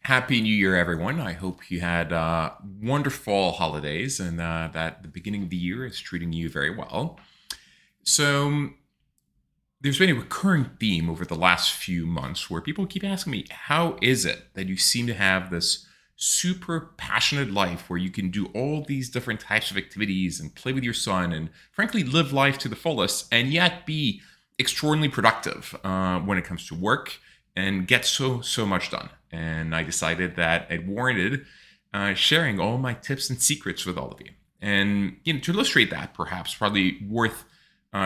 Happy New Year, everyone. I hope you had wonderful holidays and that the beginning of the year is treating you very well. So, there's been a recurring theme over the last few months where people keep asking me, how is it that you seem to have this super passionate life where you can do all these different types of activities and play with your son and, frankly, live life to the fullest and yet be extraordinarily productive when it comes to work and get so much done? And I decided that it warranted sharing all my tips and secrets with all of you. And to illustrate that, perhaps probably worth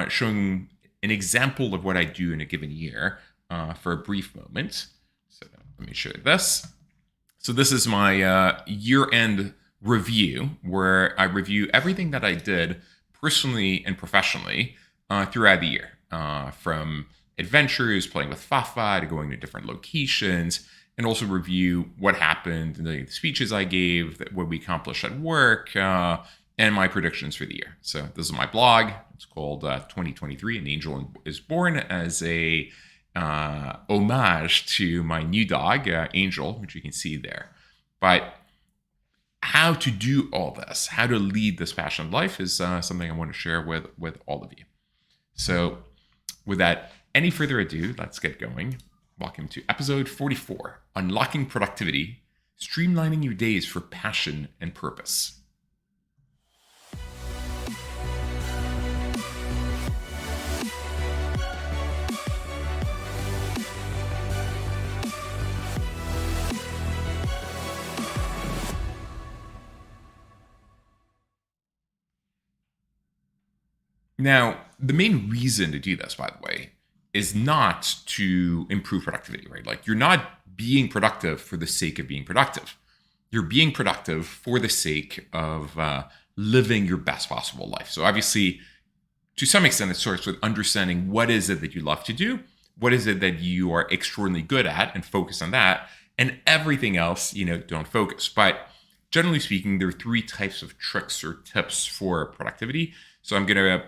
showing an example of what I do in a given year for a brief moment. So let me show you this. So this is my year-end review where I review everything that I did personally and professionally throughout the year, from adventures, playing with Fafa, to going to different locations, and also review what happened, the speeches I gave, what we accomplished at work, and my predictions for the year. So this is my blog. It's called 2023, An Angel is Born, as a homage to my new dog, Angel, which you can see there. But how to do all this, how to lead this passionate life is something I want to share with all of you. So without any further ado, let's get going. Welcome to episode 44, Unlocking Productivity, Streamlining Your Days for Passion and Purpose. Now, the main reason to do this, by the way, is not to improve productivity, right? Like, you're not being productive for the sake of being productive. You're being productive for the sake of living your best possible life. So obviously, to some extent, it starts with understanding what is it that you love to do, what is it that you are extraordinarily good at, and focus on that, and everything else, don't focus. But generally speaking, there are three types of tricks or tips for productivity. So I'm going to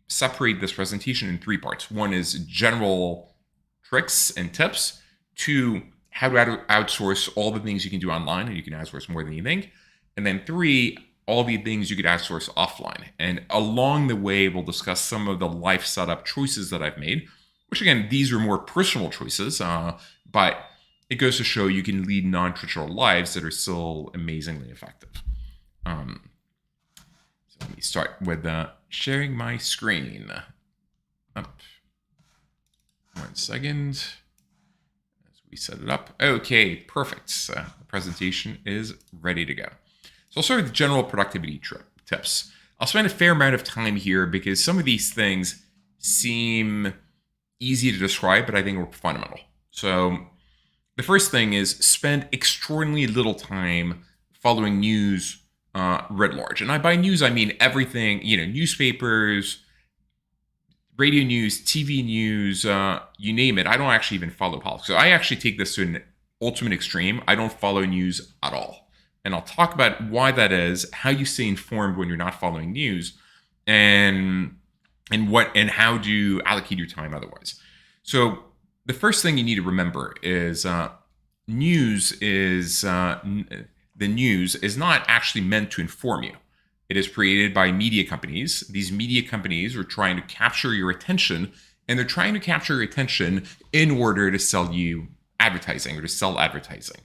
separate this presentation in three parts. One is general tricks and tips. Two, how to outsource all the things you can do online, and you can outsource more than you think. And then three, all the things you could outsource offline. And along the way, we'll discuss some of the life setup choices that I've made, which again, these are more personal choices, but it goes to show you can lead non-traditional lives that are still amazingly effective. So let me start with sharing my screen. Up. 1 second. As we set it up. Okay, perfect. The presentation is ready to go. So I'll start with general productivity tips. I'll spend a fair amount of time here because some of these things seem easy to describe, but I think are fundamental. So the first thing is spend extraordinarily little time following news writ large. And by news, I mean everything, newspapers, radio news, TV news, you name it. I don't actually even follow politics. So I actually take this to an ultimate extreme. I don't follow news at all. And I'll talk about why that is, how you stay informed when you're not following news, and how to allocate your time otherwise. So the first thing you need to remember is the news is not actually meant to inform you. It is created by media companies. These media companies are trying to capture your attention, and they're trying to capture your attention in order to sell you advertising or to sell advertising.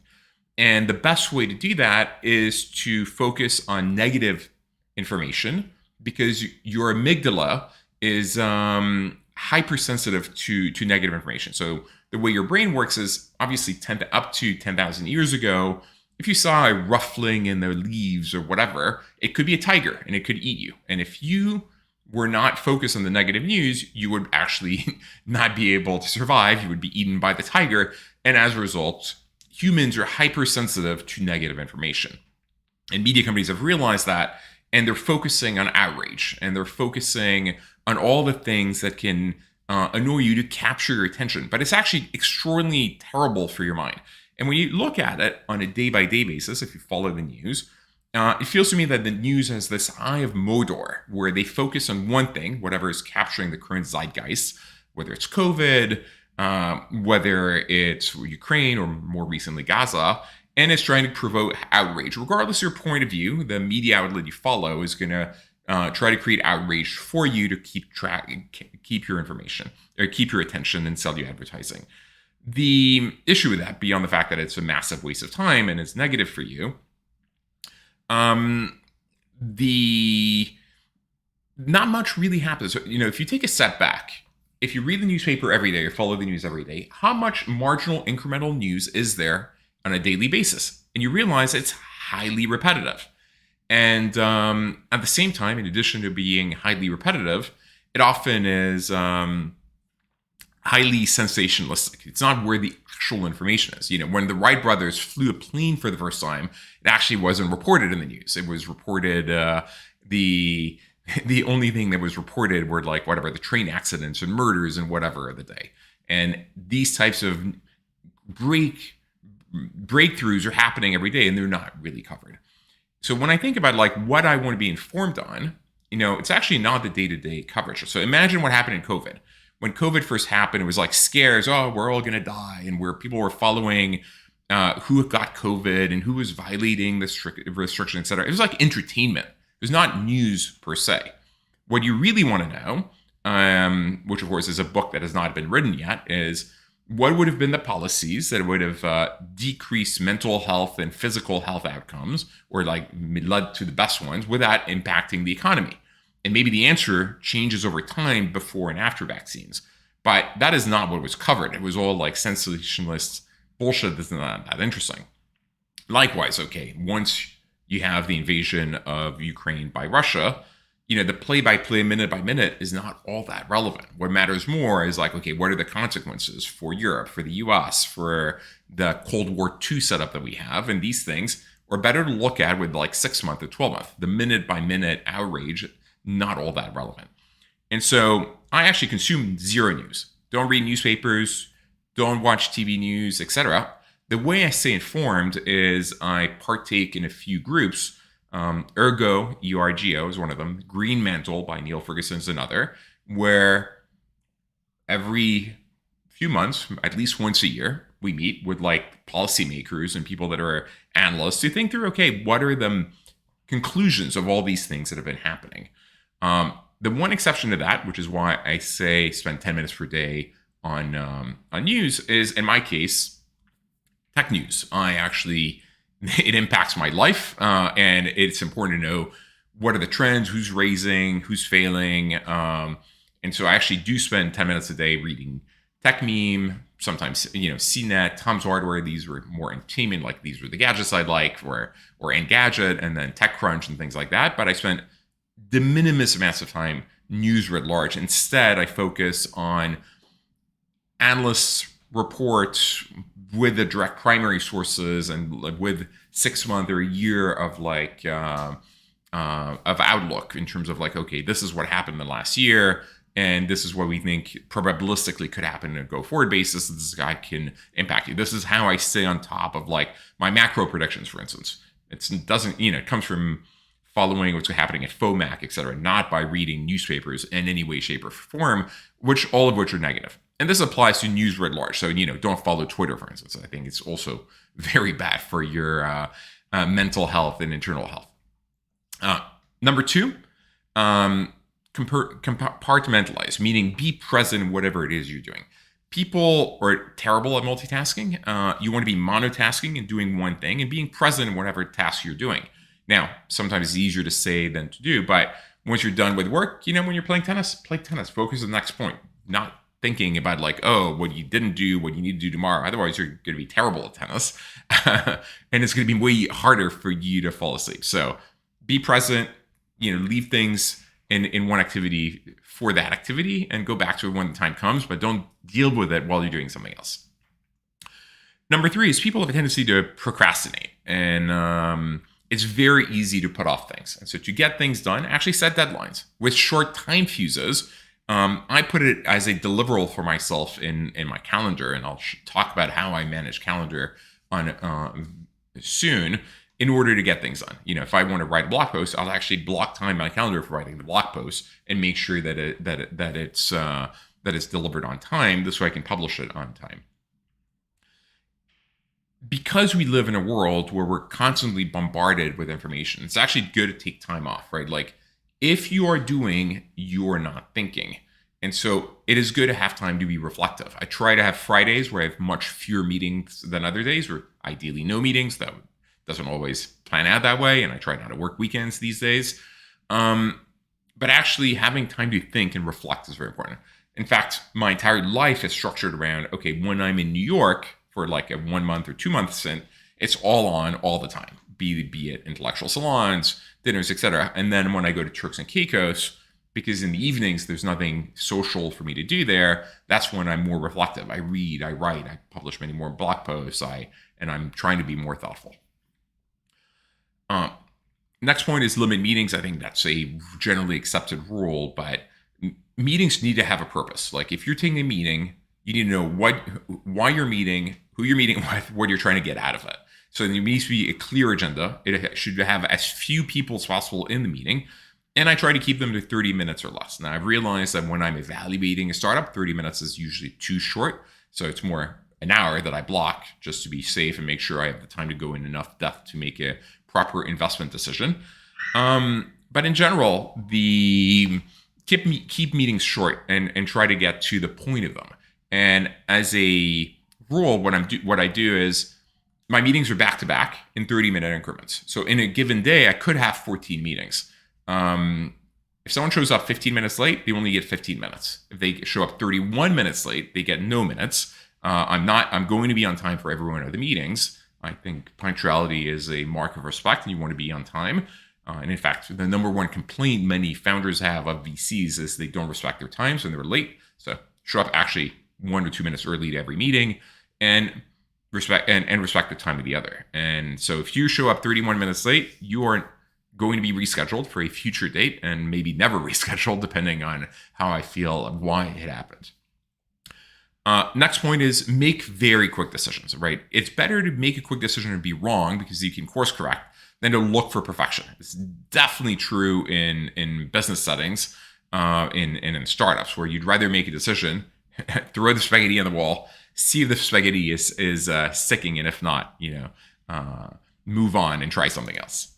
And the best way to do that is to focus on negative information, because your amygdala is hypersensitive to negative information. So the way your brain works is obviously up to 10,000 years ago, if you saw a ruffling in the leaves or whatever, it could be a tiger and it could eat you. And if you were not focused on the negative news, you would actually not be able to survive. You would be eaten by the tiger. And as a result, humans are hypersensitive to negative information. And media companies have realized that, and they're focusing on outrage, and they're focusing on all the things that can annoy you to capture your attention. But it's actually extraordinarily terrible for your mind. And when you look at it on a day-by-day basis, if you follow the news, it feels to me that the news has this eye of Mordor, where they focus on one thing, whatever is capturing the current zeitgeist, whether it's COVID, whether it's Ukraine or more recently Gaza, and it's trying to provoke outrage. Regardless of your point of view, the media outlet you follow is going to try to create outrage for you to keep your information, or keep your attention and sell you advertising. The issue with that, beyond the fact that it's a massive waste of time and it's negative for you, not much really happens. If you take a step back, if you read the newspaper every day or follow the news every day, how much marginal incremental news is there on a daily basis? And you realize it's highly repetitive. And at the same time, in addition to being highly repetitive, it often is highly sensationalistic. It's not where the actual information is. When the Wright brothers flew a plane for the first time, it actually wasn't reported in the news. It was reported, the only thing that was reported were the train accidents and murders and whatever of the day. And these types of breakthroughs are happening every day, and they're not really covered. So when I think about what I want to be informed on, it's actually not the day-to-day coverage. So imagine what happened in COVID. When COVID first happened, it was scares, oh, we're all going to die, and where people were following who got COVID and who was violating the restriction, et cetera. It was like entertainment. It was not news per se. What you really want to know, which of course is a book that has not been written yet, is what would have been the policies that would have decreased mental health and physical health outcomes, or led to the best ones, without impacting the economy. And maybe the answer changes over time before and after vaccines. But that is not what was covered. It was all sensationalist bullshit that's not that interesting. Likewise, once you have the invasion of Ukraine by Russia, the play-by-play, minute-by-minute is not all that relevant. What matters more is what are the consequences for Europe, for the US, for the Cold War II setup that we have? And these things are better to look at with 6-month or 12-month. The minute-by-minute outrage, not all that relevant. And so I actually consume zero news. Don't read newspapers, don't watch TV news, etc. The way I stay informed is I partake in a few groups. Ergo, ERGO is one of them. Green Mantle by Neil Ferguson is another, where every few months, at least once a year, we meet with policymakers and people that are analysts to think through, what are the conclusions of all these things that have been happening? The one exception to that, which is why I say spend 10 minutes per day on news, is, in my case, tech news. It impacts my life, and it's important to know what are the trends, who's raising, who's failing. And so I actually do spend 10 minutes a day reading Tech Meme, sometimes, CNET, Tom's Hardware. These were more entertainment, these were the gadgets I like, or Engadget, and then TechCrunch and things like that. But I spent de minimis amounts of time news writ large. Instead, I focus on analysts' reports with the direct primary sources and with 6 month or a year of outlook in terms of this is what happened in the last year, and this is what we think probabilistically could happen on a go forward basis. This guy can impact you. This is how I stay on top of my macro predictions, for instance. It comes from following what's happening at FOMAC, et cetera, not by reading newspapers in any way, shape, or form, all of which are negative. And this applies to news writ large. So, don't follow Twitter, for instance. I think it's also very bad for your mental health and internal health. Number two, compartmentalize, meaning be present in whatever it is you're doing. People are terrible at multitasking. You want to be monotasking and doing one thing and being present in whatever task you're doing. Now, sometimes it's easier to say than to do, but once you're done with work, when you're playing tennis, play tennis. Focus on the next point, not thinking about what you didn't do, what you need to do tomorrow. Otherwise, you're going to be terrible at tennis. And it's going to be way harder for you to fall asleep. So be present, leave things in one activity for that activity and go back to it when the time comes, but don't deal with it while you're doing something else. Number three is people have a tendency to procrastinate. And it's very easy to put off things. And so to get things done, actually set deadlines. With short time fuses, I put it as a deliverable for myself in my calendar, and I'll talk about how I manage calendar on soon in order to get things done. If I want to write a blog post, I'll actually block time in my calendar for writing the blog post and make sure that it's delivered on time. This way I can publish it on time. because we live in a world where we're constantly bombarded with information, it's actually good to take time off, right? Like if you are doing, you are not thinking. And so it is good to have time to be reflective. I try to have Fridays where I have much fewer meetings than other days, or ideally no meetings. That doesn't always plan out that way. And I try not to work weekends these days. But actually having time to think and reflect is very important. In fact, my entire life is structured around, okay, when I'm in New York for like a 1 month or 2 month stint, it's all on all the time, be it intellectual salons, dinners, etc. And then when I go to Turks and Caicos, because in the evenings there's nothing social for me to do there, that's when I'm more reflective. I read, I write, I publish many more blog posts, and I'm trying to be more thoughtful. Next point is limit meetings. I think that's a generally accepted rule, but meetings need to have a purpose. Like if you're taking a meeting, you need to know why you're meeting, who you're meeting with, what you're trying to get out of it. So there needs to be a clear agenda. It should have as few people as possible in the meeting. And I try to keep them to 30 minutes or less. Now I've realized that when I'm evaluating a startup, 30 minutes is usually too short. So it's more an hour that I block just to be safe and make sure I have the time to go in enough depth to make a proper investment decision. But in general, keep meetings short and try to get to the point of them. And as a rule, what I do is my meetings are back to back in 30-minute increments. So in a given day, I could have 14 meetings. If someone shows up 15 minutes late, they only get 15 minutes. If they show up 31 minutes late, they get no minutes. I'm going to be on time for every one of the meetings. I think punctuality is a mark of respect, and you want to be on time. And in fact, the number one complaint many founders have of VCs is they don't respect their times when they're late. So show up actually 1 or 2 minutes early to every meeting, and respect the time of the other. And so if you show up 31 minutes late, you are going to be rescheduled for a future date, and maybe never rescheduled, depending on how I feel and why it happened. Next point is make very quick decisions, right? It's better to make a quick decision and be wrong because you can course correct than to look for perfection. It's definitely true in business settings, in startups, where you'd rather make a decision, throw the spaghetti on the wall, see if the spaghetti is sticking, and if not, move on and try something else.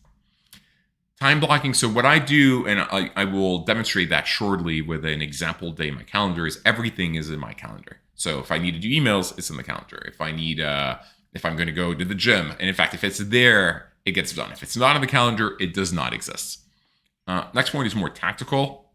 Time blocking. So what I do, and I will demonstrate that shortly with an example day in my calendar, is everything is in my calendar. So if I need to do emails, it's in the calendar. If I'm going to go to the gym, and in fact, if it's there, it gets done. If it's not in the calendar, it does not exist. Next point is more tactical.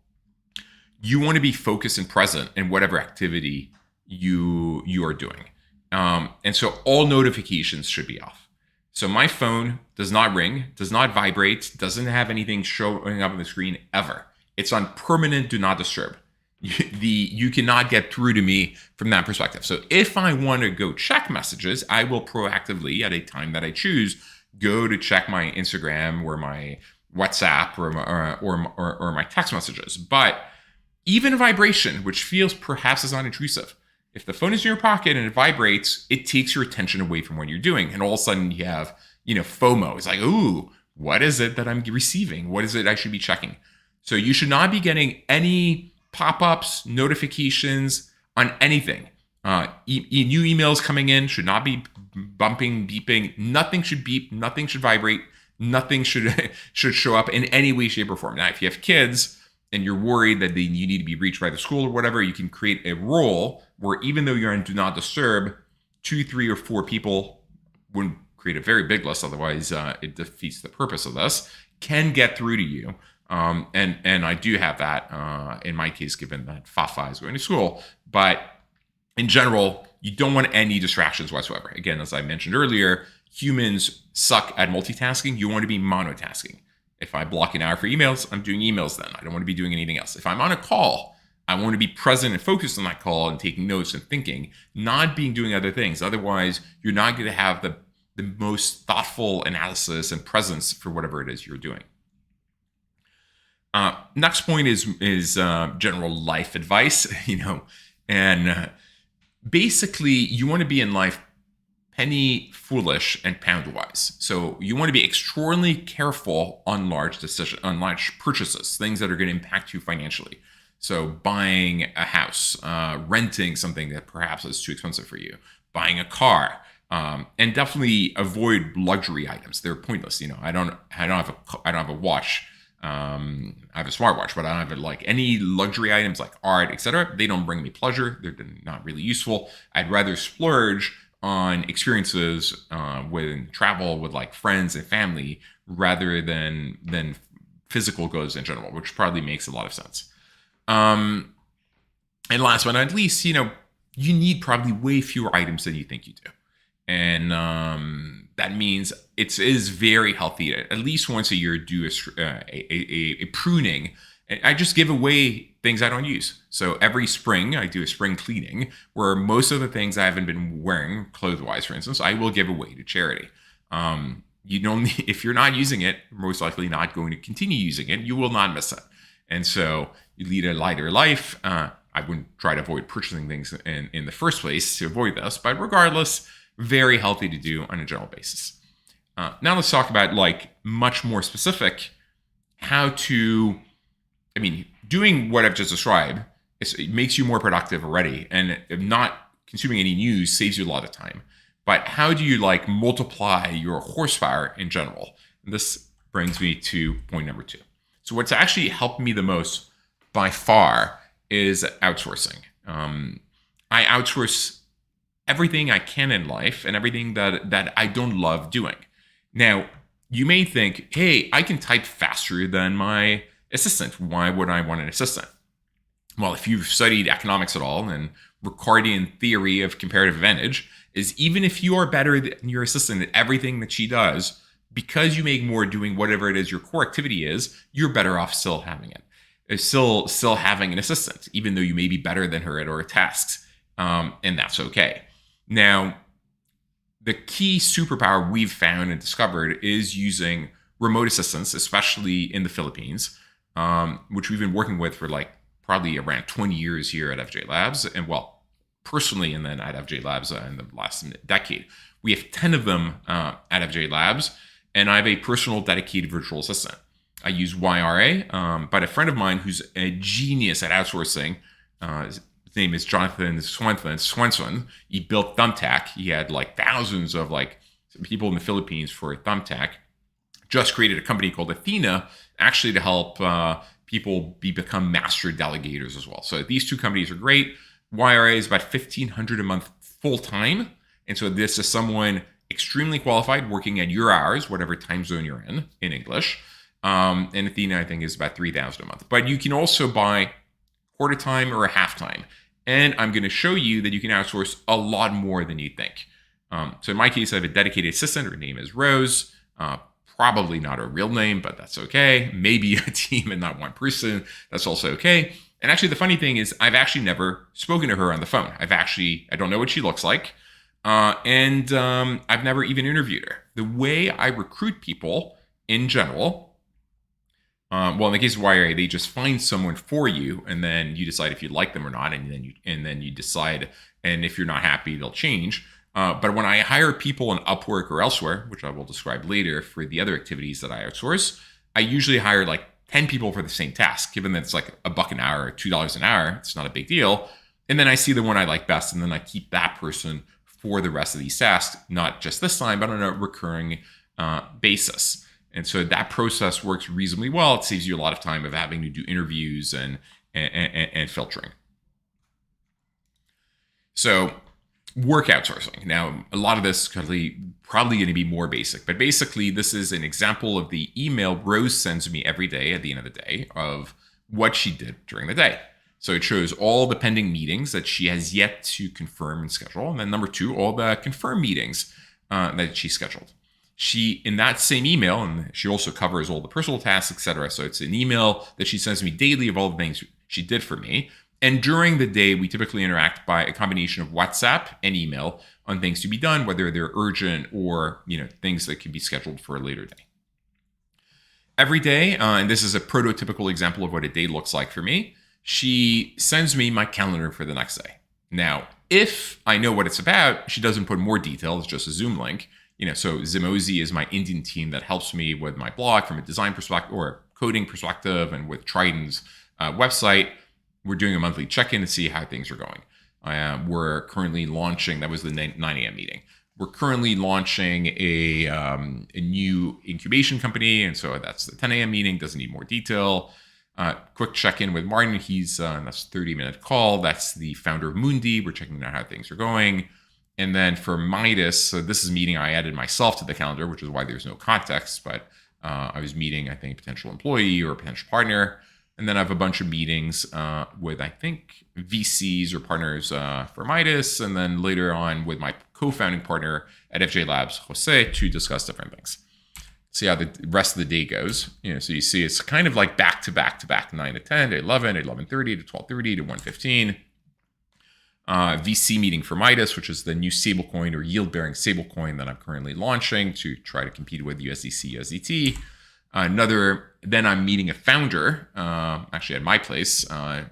You want to be focused and present in whatever activity you are doing. And so all notifications should be off. So my phone does not ring, does not vibrate, doesn't have anything showing up on the screen ever. It's on permanent do not disturb. You cannot get through to me from that perspective. So if I want to go check messages, I will proactively, at a time that I choose, go to check my Instagram or my WhatsApp or my text messages. But even a vibration, which feels perhaps as non-intrusive, if the phone is in your pocket and it vibrates, it takes your attention away from what you're doing. And all of a sudden you have, FOMO. It's like, ooh, what is it that I'm receiving? What is it I should be checking? So you should not be getting any pop-ups, notifications on anything. New emails coming in should not be bumping, beeping. Nothing should beep. Nothing should vibrate. Nothing should show up in any way, shape, or form. Now, if you have kids and you're worried that you need to be reached by the school or whatever, you can create a rule where even though you're on Do Not Disturb, 2, 3, or 4 people wouldn't create a very big list. Otherwise, it defeats the purpose of this. Can get through to you. And I do have that in my case, given that Fafa is going to school. But in general, you don't want any distractions whatsoever. Again, as I mentioned earlier, humans suck at multitasking. You want to be monotasking. If I block an hour for emails, I'm doing emails then. I don't want to be doing anything else. If I'm on a call, I want to be present and focused on that call and taking notes and thinking, not doing other things. Otherwise, you're not going to have the most thoughtful analysis and presence for whatever it is you're doing. Next point is general life advice, and basically you want to be in life penny foolish and pound wise. So you want to be extraordinarily careful on large purchases, things that are going to impact you financially. So buying a house, renting something that perhaps is too expensive for you, buying a car, And definitely avoid luxury items. They're pointless. I don't have a watch. I have a smartwatch, but I don't have like any luxury items like art, etc. They don't bring me pleasure. They're not really useful. I'd rather splurge on experiences with travel with like friends and family rather than physical goods in general, which probably makes a lot of sense. And last but not least, you need probably way fewer items than you think you do. And that means it is very healthy to at least once a year do a pruning. And I just give away things I don't use. So every spring I do a spring cleaning where most of the things I haven't been wearing, clothes-wise, for instance, I will give away to charity. You don't if you're not using it, most likely not going to continue using it, you will not miss it. And so you lead a lighter life. I wouldn't try to avoid purchasing things in the first place to avoid this, but regardless, very healthy to do on a general basis. Now let's talk about like much more specific how to, doing what I've just described, it makes you more productive already, and not consuming any news saves you a lot of time. But how do you like multiply your horsepower in general? And this brings me to point number 2. So what's actually helped me the most by far is outsourcing. I outsource everything I can in life and everything that I don't love doing. Now, you may think, hey, I can type faster than my assistant. Why would I want an assistant? Well, if you've studied economics at all, and Ricardian theory of comparative advantage is even if you are better than your assistant at everything that she does, because you make more doing whatever it is your core activity is, you're better off still having it. Still having an assistant, even though you may be better than her at her tasks. And that's okay. Now, the key superpower we've found and discovered is using remote assistants, especially in the Philippines, which we've been working with for like probably around 20 years here at FJ Labs. And well, personally, and then at FJ Labs in the last decade. We have 10 of them at FJ Labs, and I have a personal dedicated virtual assistant. I use YRA, but a friend of mine who's a genius at outsourcing, his name is Jonathan Swenson. He built Thumbtack. He had like thousands of like people in the Philippines for Thumbtack. Just created a company called Athena, actually to help people become master delegators as well. So these two companies are great. YRA is about $1,500 a month full time, and so this is someone extremely qualified working at your hours, whatever time zone you're in English. And Athena, I think, is about $3,000 a month. But you can also buy quarter time or a half time. And I'm going to show you that you can outsource a lot more than you think. So in my case, I have a dedicated assistant. Her name is Rose. Probably not her real name, but that's okay. Maybe a team and not one person. That's also okay. And actually, the funny thing is I've actually never spoken to her on the phone. I don't know what she looks like. And I've never even interviewed her. The way I recruit people in general, well, in the case of YRA, they just find someone for you, and then you decide if you like them or not, and then you decide, and if you're not happy, they'll change. But when I hire people on Upwork or elsewhere, which I will describe later for the other activities that I outsource, I usually hire like 10 people for the same task, given that it's like $1 an hour or $2 an hour. It's not a big deal. And then I see the one I like best, and then I keep that person for the rest of these tasks, not just this time, but on a recurring basis. And so that process works reasonably well. It saves you a lot of time of having to do interviews and filtering. So work outsourcing. Now, a lot of this is probably going to be more basic, but basically this is an example of the email Rose sends me every day at the end of the day of what she did during the day. So it shows all the pending meetings that she has yet to confirm and schedule. And then number 2, all the confirmed meetings that she scheduled. She, in that same email, and she also covers all the personal tasks, etc. So it's an email that she sends me daily of all the things she did for me. And during the day, we typically interact by a combination of WhatsApp and email on things to be done, whether they're urgent or things that can be scheduled for a later day. Every day, and this is a prototypical example of what a day looks like for me, she sends me my calendar for the next day. Now, if I know what it's about, she doesn't put more detail. It's just a Zoom link. So Zimozi is my Indian team that helps me with my blog from a design perspective or coding perspective, and with Triton's website. We're doing a monthly check-in to see how things are going. We're currently launching, that was the 9 a.m. meeting. We're currently launching a new incubation company, and so that's the 10 a.m. meeting. Doesn't need more detail. Quick check-in with Martin. That's a 30-minute call. That's the founder of Mundi. We're checking out how things are going. And then for Midas, so this is a meeting I added myself to the calendar, which is why there's no context, but I was meeting, I think, a potential employee or a potential partner. And then I have a bunch of meetings with, I think, VCs or partners for Midas, and then later on with my co-founding partner at FJ Labs, Jose, to discuss different things. See how the rest of the day goes. So you see it's kind of like back to back to back, 9 to 10 to 11, 11:30 to 12:30 to 1:15. VC meeting for Midas, which is the new stablecoin or yield-bearing stablecoin that I'm currently launching to try to compete with USDC, USDT. Then I'm meeting a founder, actually at my place,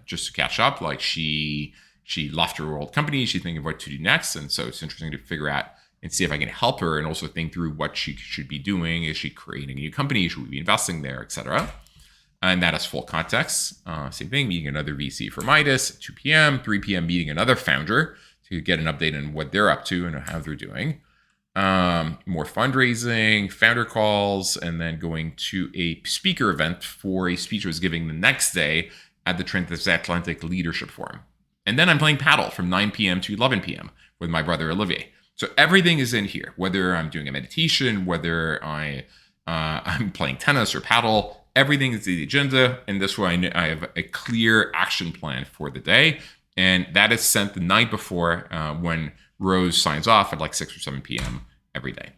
just to catch up. Like she left her old company. She's thinking of what to do next. And so it's interesting to figure out and see if I can help her and also think through what she should be doing. Is she creating a new company? Should we be investing there, et cetera? And that has full context. Same thing, meeting another VC for Midas at 2 p.m., 3 p.m. meeting another founder to get an update on what they're up to and how they're doing. More fundraising, founder calls, and then going to a speaker event for a speech I was giving the next day at the Transatlantic Leadership Forum. And then I'm playing paddle from 9 p.m. to 11 p.m. with my brother Olivier. So everything is in here, whether I'm doing a meditation, whether I'm playing tennis or paddle. Everything is the agenda, and this way I have a clear action plan for the day, and that is sent the night before when Rose signs off at like 6 or 7 p.m. every day.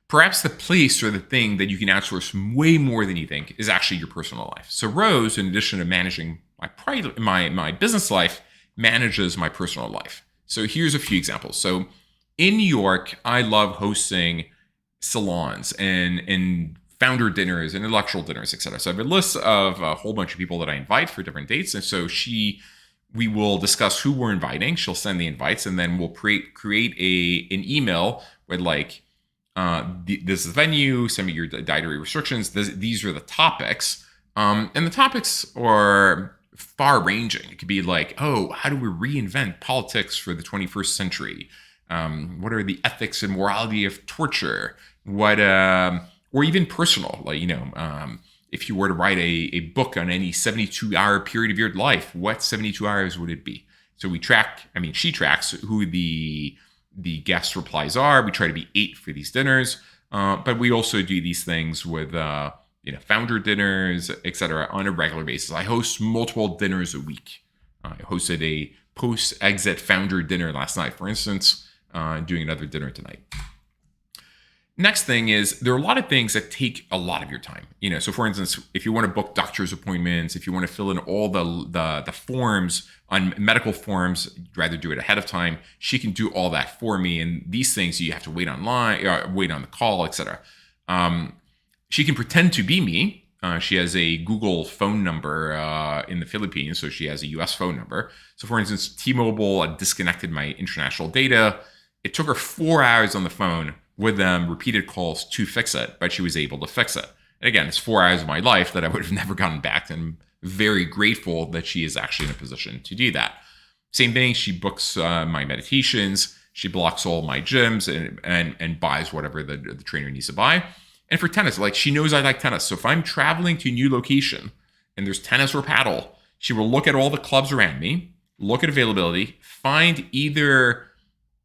Perhaps the place or the thing that you can outsource way more than you think is actually your personal life. So Rose, in addition to managing my business life, manages my personal life. So here's a few examples. So in New York, I love hosting salons and founder dinners and intellectual dinners, et cetera. So I have a list of a whole bunch of people that I invite for different dates. And so we will discuss who we're inviting. She'll send the invites, and then we'll create an email with like, this is the venue, send me your dietary restrictions. These are the topics. And the topics are far ranging. It could be like, how do we reinvent politics for the 21st century? What are the ethics and morality of torture? Or even personal, like, if you were to write a book on any 72-hour period of your life, what 72 hours would it be? So she tracks who the guest replies are. We try to be 8 for these dinners, but we also do these things with, founder dinners, et cetera, on a regular basis. I host multiple dinners a week. I hosted a post-exit founder dinner last night, for instance, doing another dinner tonight. Next thing is, there are a lot of things that take a lot of your time. So for instance, if you want to book doctor's appointments, if you want to fill in all the forms on medical forms, you'd rather do it ahead of time. She can do all that for me. And these things you have to wait online, wait on the call, etc. She can pretend to be me. She has a Google phone number in the Philippines, so she has a US phone number. So for instance, T-Mobile disconnected my international data. It took her 4 hours on the phone with them, repeated calls to fix it, but she was able to fix it. And again, it's 4 hours of my life that I would have never gotten back, and I'm very grateful that she is actually in a position to do that. Same thing, she books my meditations, she blocks all my gyms and buys whatever the trainer needs to buy. And for tennis, like, she knows I like tennis. So if I'm traveling to a new location and there's tennis or paddle, she will look at all the clubs around me, look at availability, find either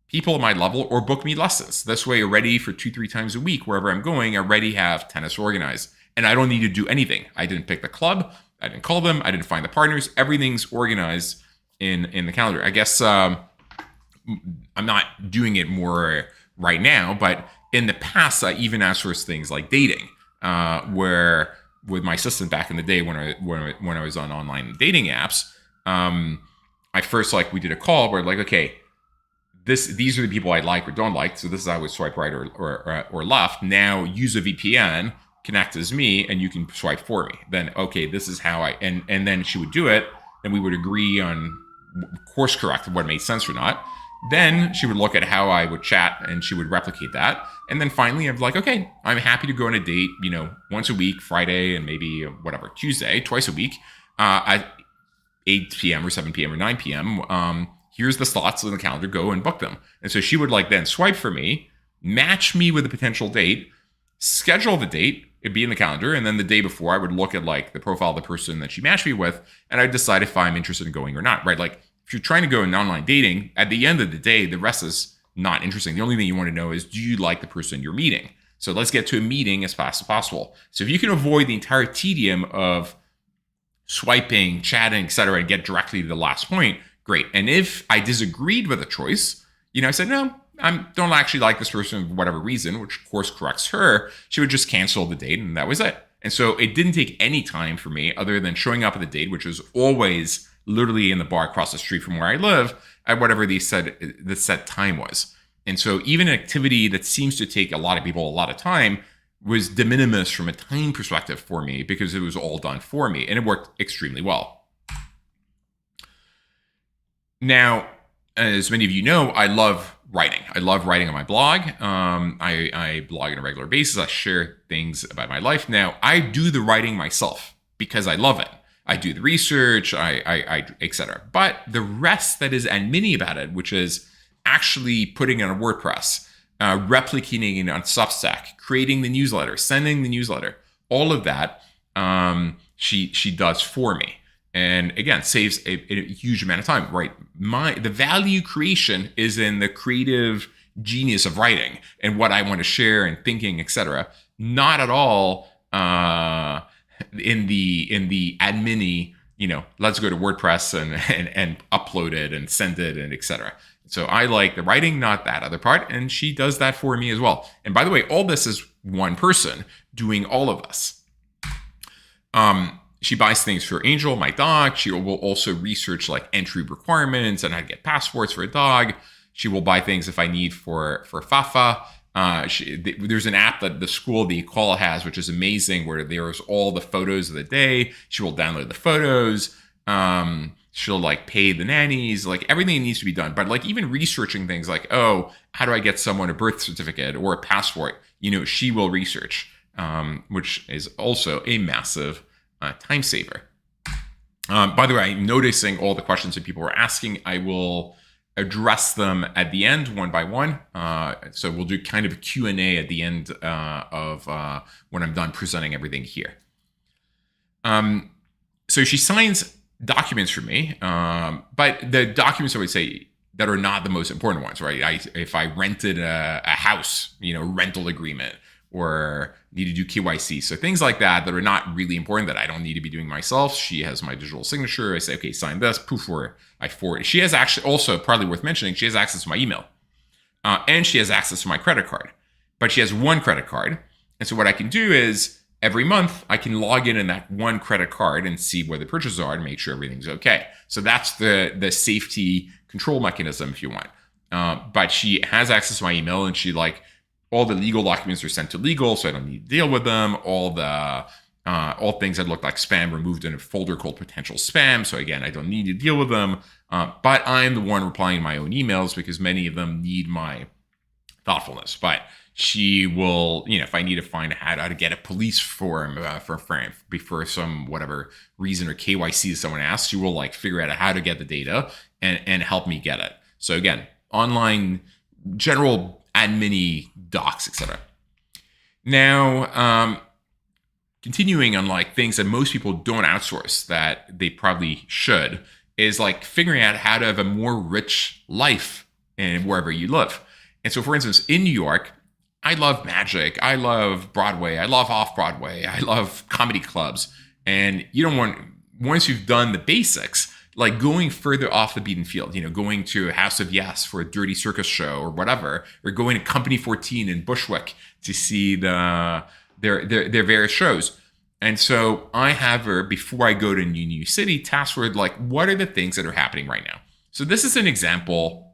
people at my level or book me lessons. This way, already for 2-3 times a week, wherever I'm going, I already have tennis organized. And I don't need to do anything. I didn't pick the club. I didn't call them. I didn't find the partners. Everything's organized in the calendar. I guess I'm not doing it more right now, but in the past, I even outsourced things like dating, where with my assistant back in the day when I was on online dating apps, I first, we did a call where okay, these are the people I like or don't like. So this is how I would swipe right or left. Now use a VPN, connect as me, and you can swipe for me. Then, okay, this is how and then she would do it. Then we would agree on course correct what made sense or not. Then she would look at how I would chat and she would replicate that. And then finally, I'm like, okay, I'm happy to go on a date, once a week, Friday, and maybe Tuesday, twice a week, at 8 p.m. or 7 p.m. or 9 p.m. Here's the slots on the calendar, go and book them. And so she would like then swipe for me, match me with a potential date, schedule the date, it'd be in the calendar, and then the day before I would look at like the profile of the person that she matched me with, and I'd decide if I'm interested in going or not, right? Like if you're trying to go in online dating, at the end of the day, the rest is not interesting. The only thing you want to know is, do you like the person you're meeting? So let's get to a meeting as fast as possible. So if you can avoid the entire tedium of swiping, chatting, etc., and get directly to the last point, great. And if I disagreed with a choice, I said, no, I don't actually like this person for whatever reason, which of course corrects her, she would just cancel the date and that was it. And so it didn't take any time for me other than showing up at the date, which was always literally in the bar across the street from where I live, at whatever the set time was. And so even an activity that seems to take a lot of people a lot of time was de minimis from a time perspective for me because it was all done for me and it worked extremely well. Now, as many of you know, I love writing. I love writing on my blog. I blog on a regular basis. I share things about my life. Now, I do the writing myself because I love it. I do the research, I etc. But the rest that is admin about it, which is actually putting it on WordPress, replicating it on Substack, creating the newsletter, sending the newsletter, all of that she does for me. And again, saves a huge amount of time, right? The value creation is in the creative genius of writing and what I want to share and thinking, etc. Not at all in the admin, let's go to WordPress and upload it and send it and etc. So I like the writing, not that other part, and she does that for me as well. And by the way, all this is one person doing all of this. She buys things for Angel, my dog. She will also research like entry requirements and how to get passports for a dog. She will buy things if I need for Fafa. There's an app that the school, the Ecole, has, which is amazing, where there's all the photos of the day. She will download the photos. She'll like pay the nannies, like everything needs to be done. But like even researching things like, oh, how do I get someone a birth certificate or a passport? She will research, which is also a massive time saver. By the way, I'm noticing all the questions that people were asking. I will address them at the end one by one. So we'll do kind of a Q&A at the end of when I'm done presenting everything here. So she signs documents for me, but the documents I would say that are not the most important ones, right? If I rented a house, rental agreement, or need to do KYC. So things like that are not really important that I don't need to be doing myself. She has my digital signature. I say, okay, sign this, poof, or I forward it. She has actually also, probably worth mentioning, she has access to my email. And she has access to my credit card. But she has one credit card. And so what I can do is every month I can log in that one credit card and see where the purchases are and make sure everything's okay. So that's the safety control mechanism, if you want. But she has access to my email, and she all the legal documents are sent to legal, so I don't need to deal with them. All things that look like spam removed in a folder called potential spam. So again, I don't need to deal with them. But I'm the one replying to my own emails because many of them need my thoughtfulness. But she will, if I need to find out how to get a police form for some whatever reason or KYC someone asks, she will figure out how to get the data and help me get it. So again, online general admin docs, etc. Now, continuing on things that most people don't outsource that they probably should is figuring out how to have a more rich life in wherever you live. And so, for instance, in New York, I love magic, I love Broadway, I love off-Broadway, I love comedy clubs. And you don't want, once you've done the basics, going further off the beaten field, going to House of Yes for a Dirty Circus show or whatever, or going to Company 14 in Bushwick to see their various shows. And so I have her, before I go to New City, tasked with what are the things that are happening right now? So this is an example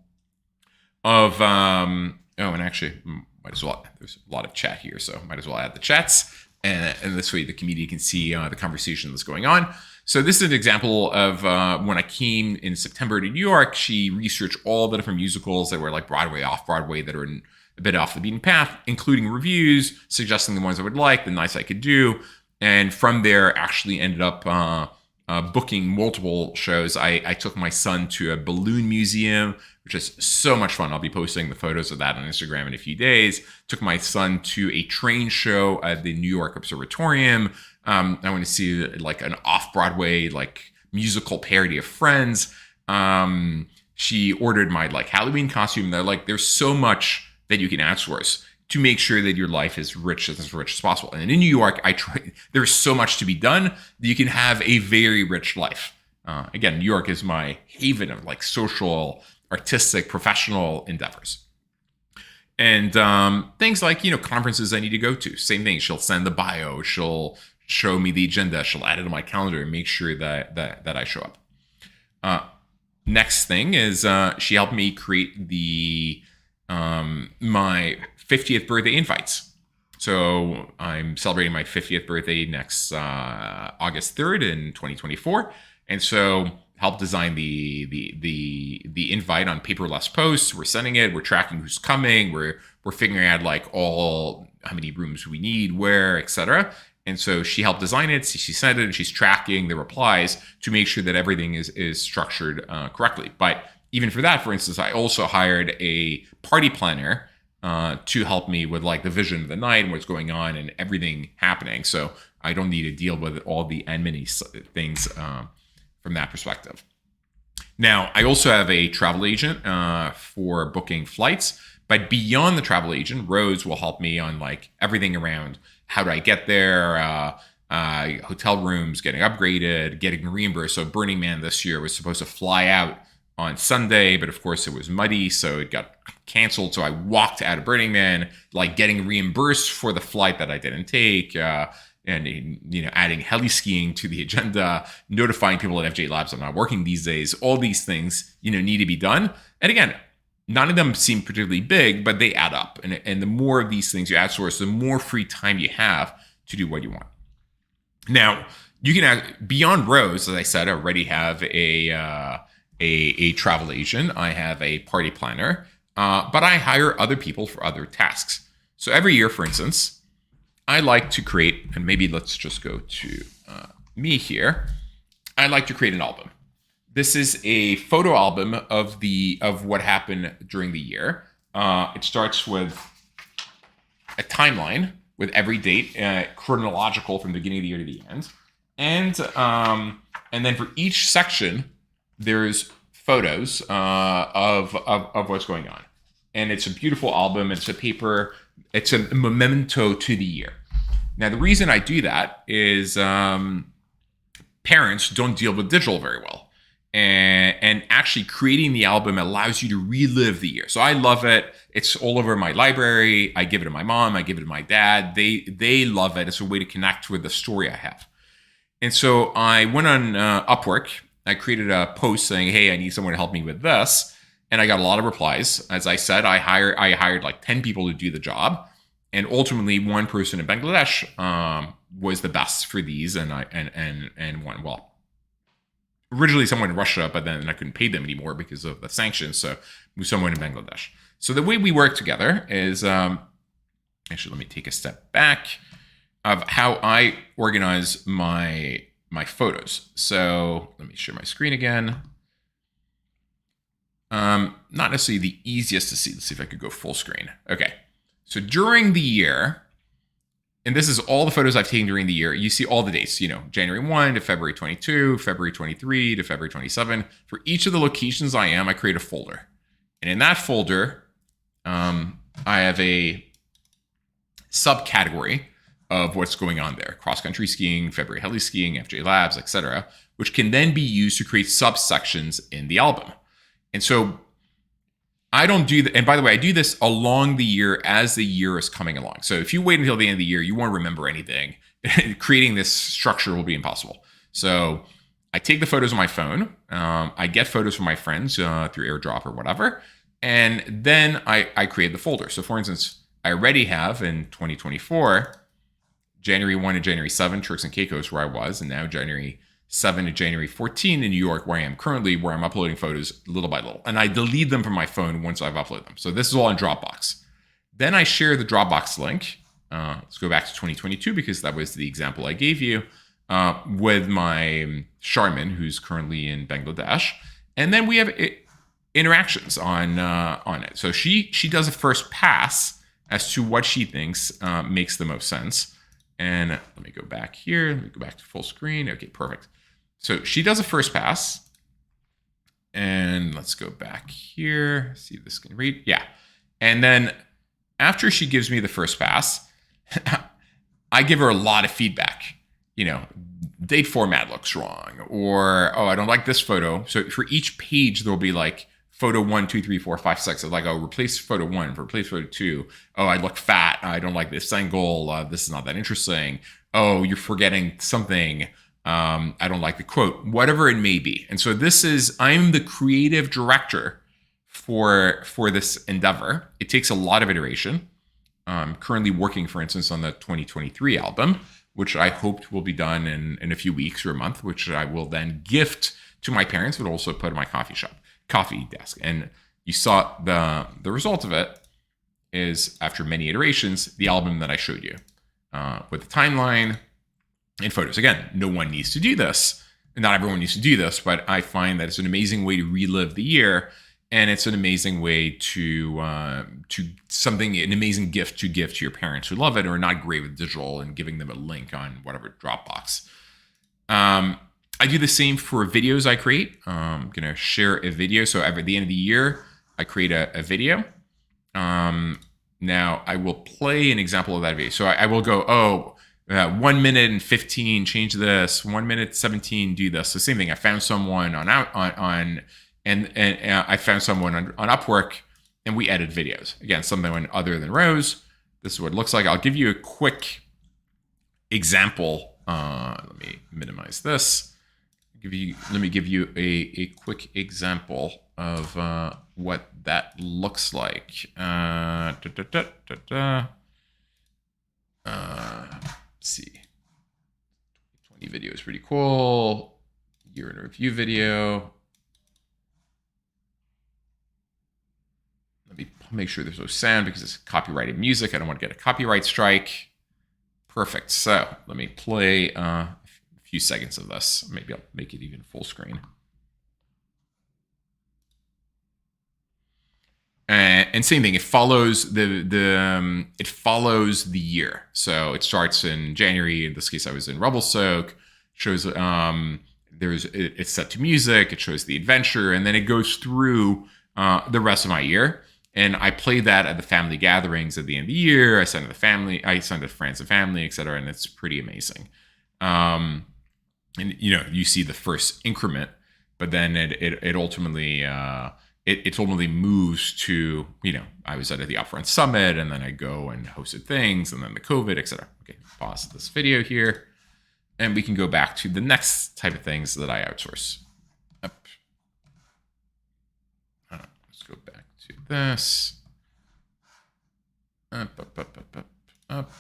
of, and actually, might as well, there's a lot of chat here, so might as well add the chats. And this way the community can see the conversation that's going on. So this is an example of when I came in September to New York. She researched all the different musicals that were Broadway, off-Broadway, that are a bit off the beaten path, including reviews, suggesting the ones I would like, the nights I could do. And from there, actually ended up booking multiple shows. I took my son to a balloon museum, which is so much fun. I'll be posting the photos of that on Instagram in a few days. Took my son to a train show at the New York Observatorium. I went to see like an off-Broadway like musical parody of Friends. She ordered my like Halloween costume. They're like, there's so much that you can outsource to make sure that your life is rich as possible. And in New York, there's so much to be done that you can have a very rich life. Again, New York is my haven of like social, artistic, professional endeavors. And things like, conferences I need to go to. Same thing. She'll send the bio. She'll show me the agenda. She'll add it to my calendar and make sure that I show up. Next thing is she helped me create the my 50th birthday invites. So I'm celebrating my 50th birthday next August 3rd in 2024. And so help design the invite on paperless posts. We're sending it. We're tracking who's coming. We're figuring out like how many rooms we need, where, etc. And so she helped design it. She sent it, and she's tracking the replies to make sure that everything is structured correctly. But even for that, for instance, I also hired a party planner to help me with like the vision of the night and what's going on and everything happening. So I don't need to deal with all the admin things from that perspective. Now, I also have a travel agent for booking flights, but beyond the travel agent, Rose will help me on like everything around how do I get there, hotel rooms, getting upgraded, getting reimbursed. So Burning Man this year was supposed to fly out on Sunday, but of course it was muddy, so it got canceled. So I walked out of Burning Man, like getting reimbursed for the flight that I didn't take, and adding heli skiing to the agenda, notifying people at FJ Labs I'm not working these days. All these things, need to be done. And again, none of them seem particularly big, but they add up. And the more of these things you outsource, the more free time you have to do what you want. Now, you can add, beyond Rose, as I said, I already have a travel agent. I have a party planner, but I hire other people for other tasks. So every year, for instance, I like to create, and maybe let's just go to me here. I like to create an album. This is a photo album of what happened during the year. It starts with a timeline with every date, chronological from the beginning of the year to the end, and then for each section, there's photos of what's going on. And it's a beautiful album. It's a paper. It's a memento to the year. Now, the reason I do that is parents don't deal with digital very well. And actually creating the album allows you to relive the year. So I love it. It's all over my library. I give it to my mom. I give it to my dad. They love it. It's a way to connect with the story I have. And so I went on Upwork. I created a post saying, hey, I need someone to help me with this. And I got a lot of replies. As I said, I hired like 10 people to do the job. And ultimately, one person in Bangladesh was the best for these and won well. Originally, someone in Russia, but then I couldn't pay them anymore because of the sanctions. So it was someone in Bangladesh. So the way we work together is, actually, let me take a step back of how I organize my photos. So let me share my screen again. Not necessarily the easiest to see. Let's see if I could go full screen. Okay. So during the year, and this is all the photos I've taken during the year, you see all the dates, January 1 to February 22, February 23 to February 27. For each of the locations I create a folder. And in that folder, I have a subcategory of what's going on there. Cross-country skiing, February heli skiing, FJ Labs, etc., which can then be used to create subsections in the album. And so I don't do that. And by the way, I do this along the year as the year is coming along. So if you wait until the end of the year, you won't remember anything. Creating this structure will be impossible. So I take the photos on my phone. I get photos from my friends through AirDrop or whatever. And then I create the folder. So for instance, I already have in 2024, January 1 to January 7, Turks and Caicos, where I was. And now January 7 to January 14 in New York, where I am currently, where I'm uploading photos little by little. And I delete them from my phone once I've uploaded them. So this is all in Dropbox. Then I share the Dropbox link. Let's go back to 2022 because that was the example I gave you. with my Charmin, who's currently in Bangladesh, and then we have interactions on it. So she does a first pass as to what she thinks makes the most sense. And let me go back here. Let me go back to full screen. Okay, perfect. So she does a first pass. And let's go back here. See if this can read. Yeah. And then after she gives me the first pass, I give her a lot of feedback. Date format looks wrong, or, oh, I don't like this photo. So for each page, there'll be like photo 1, 2, 3, 4, 5, 6. It's like, oh, replace photo 1, replace photo 2. Oh, I look fat. I don't like this angle. This is not that interesting. Oh, you're forgetting something. I don't like the quote, whatever it may be. And so I'm the creative director for this endeavor. It takes a lot of iteration. I'm currently working, for instance, on the 2023 album, which I hoped will be done in a few weeks or a month, which I will then gift to my parents, but also put in my coffee desk. And you saw the result of it is, after many iterations, the album that I showed you with the timeline and photos. Again, no one needs to do this. Not everyone needs to do this, but I find that it's an amazing way to relive the year. And it's an amazing way to an amazing gift to give to your parents who love it or are not great with digital, and giving them a link on whatever Dropbox. I do the same for videos I create. I'm going to share a video. So at the end of the year, I create a video. Now I will play an example of that video. So I will go, 1 minute and 15, change this. 1 minute 17, do this. The same thing. I found someone on I found someone on Upwork, and we edit videos. Again, something other than Rose. This is what it looks like. I'll give you a quick example. Let me minimize this. Let me give you a quick example of what that looks like. Let's see. 20 video is pretty cool. Year in review video. Let me make sure there's no sound because it's copyrighted music. I don't want to get a copyright strike. Perfect. So let me play a few seconds of this. Maybe I'll make it even full screen. And same thing. It follows the year. So it starts in January. In this case, I was in Revelstoke. Shows it's set to music. It shows the adventure, and then it goes through the rest of my year. And I play that at the family gatherings at the end of the year. I send it to family. I send it to friends and family, etc. And it's pretty amazing. And you see the first increment, but then it ultimately moves to, I was at the Upfront Summit, and then I go and hosted things, and then the COVID, etc. Okay, pause this video here, and we can go back to the next type of things that I outsource. Up. Let's go back to this. Up.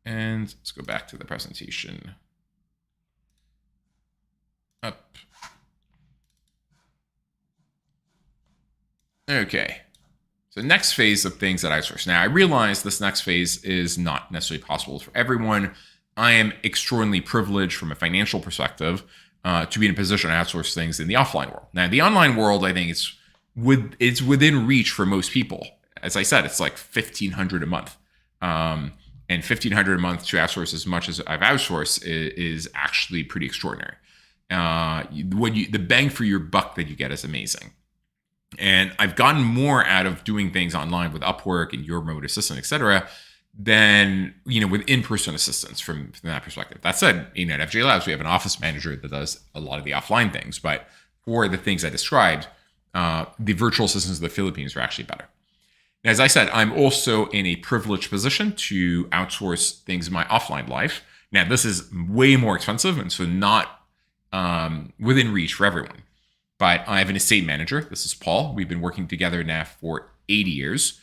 And let's go back to the presentation. Up. Okay. So next phase of things that I outsource. Now, I realize this next phase is not necessarily possible for everyone. I am extraordinarily privileged from a financial perspective to be in a position to outsource things in the offline world. Now, the online world, I think it's within reach for most people. As I said, it's like $1,500 a month. And $1,500 a month to outsource as much as I've outsourced is actually pretty extraordinary. The bang for your buck that you get is amazing. And I've gotten more out of doing things online with Upwork and your remote assistant, et cetera, than, with in-person assistance from that perspective. That said, at FJ Labs, we have an office manager that does a lot of the offline things. But for the things I described, the virtual assistants of the Philippines are actually better. As I said, I'm also in a privileged position to outsource things in my offline life. Now, this is way more expensive, and so not within reach for everyone. But I have an estate manager. This is Paul. We've been working together now for 8 years.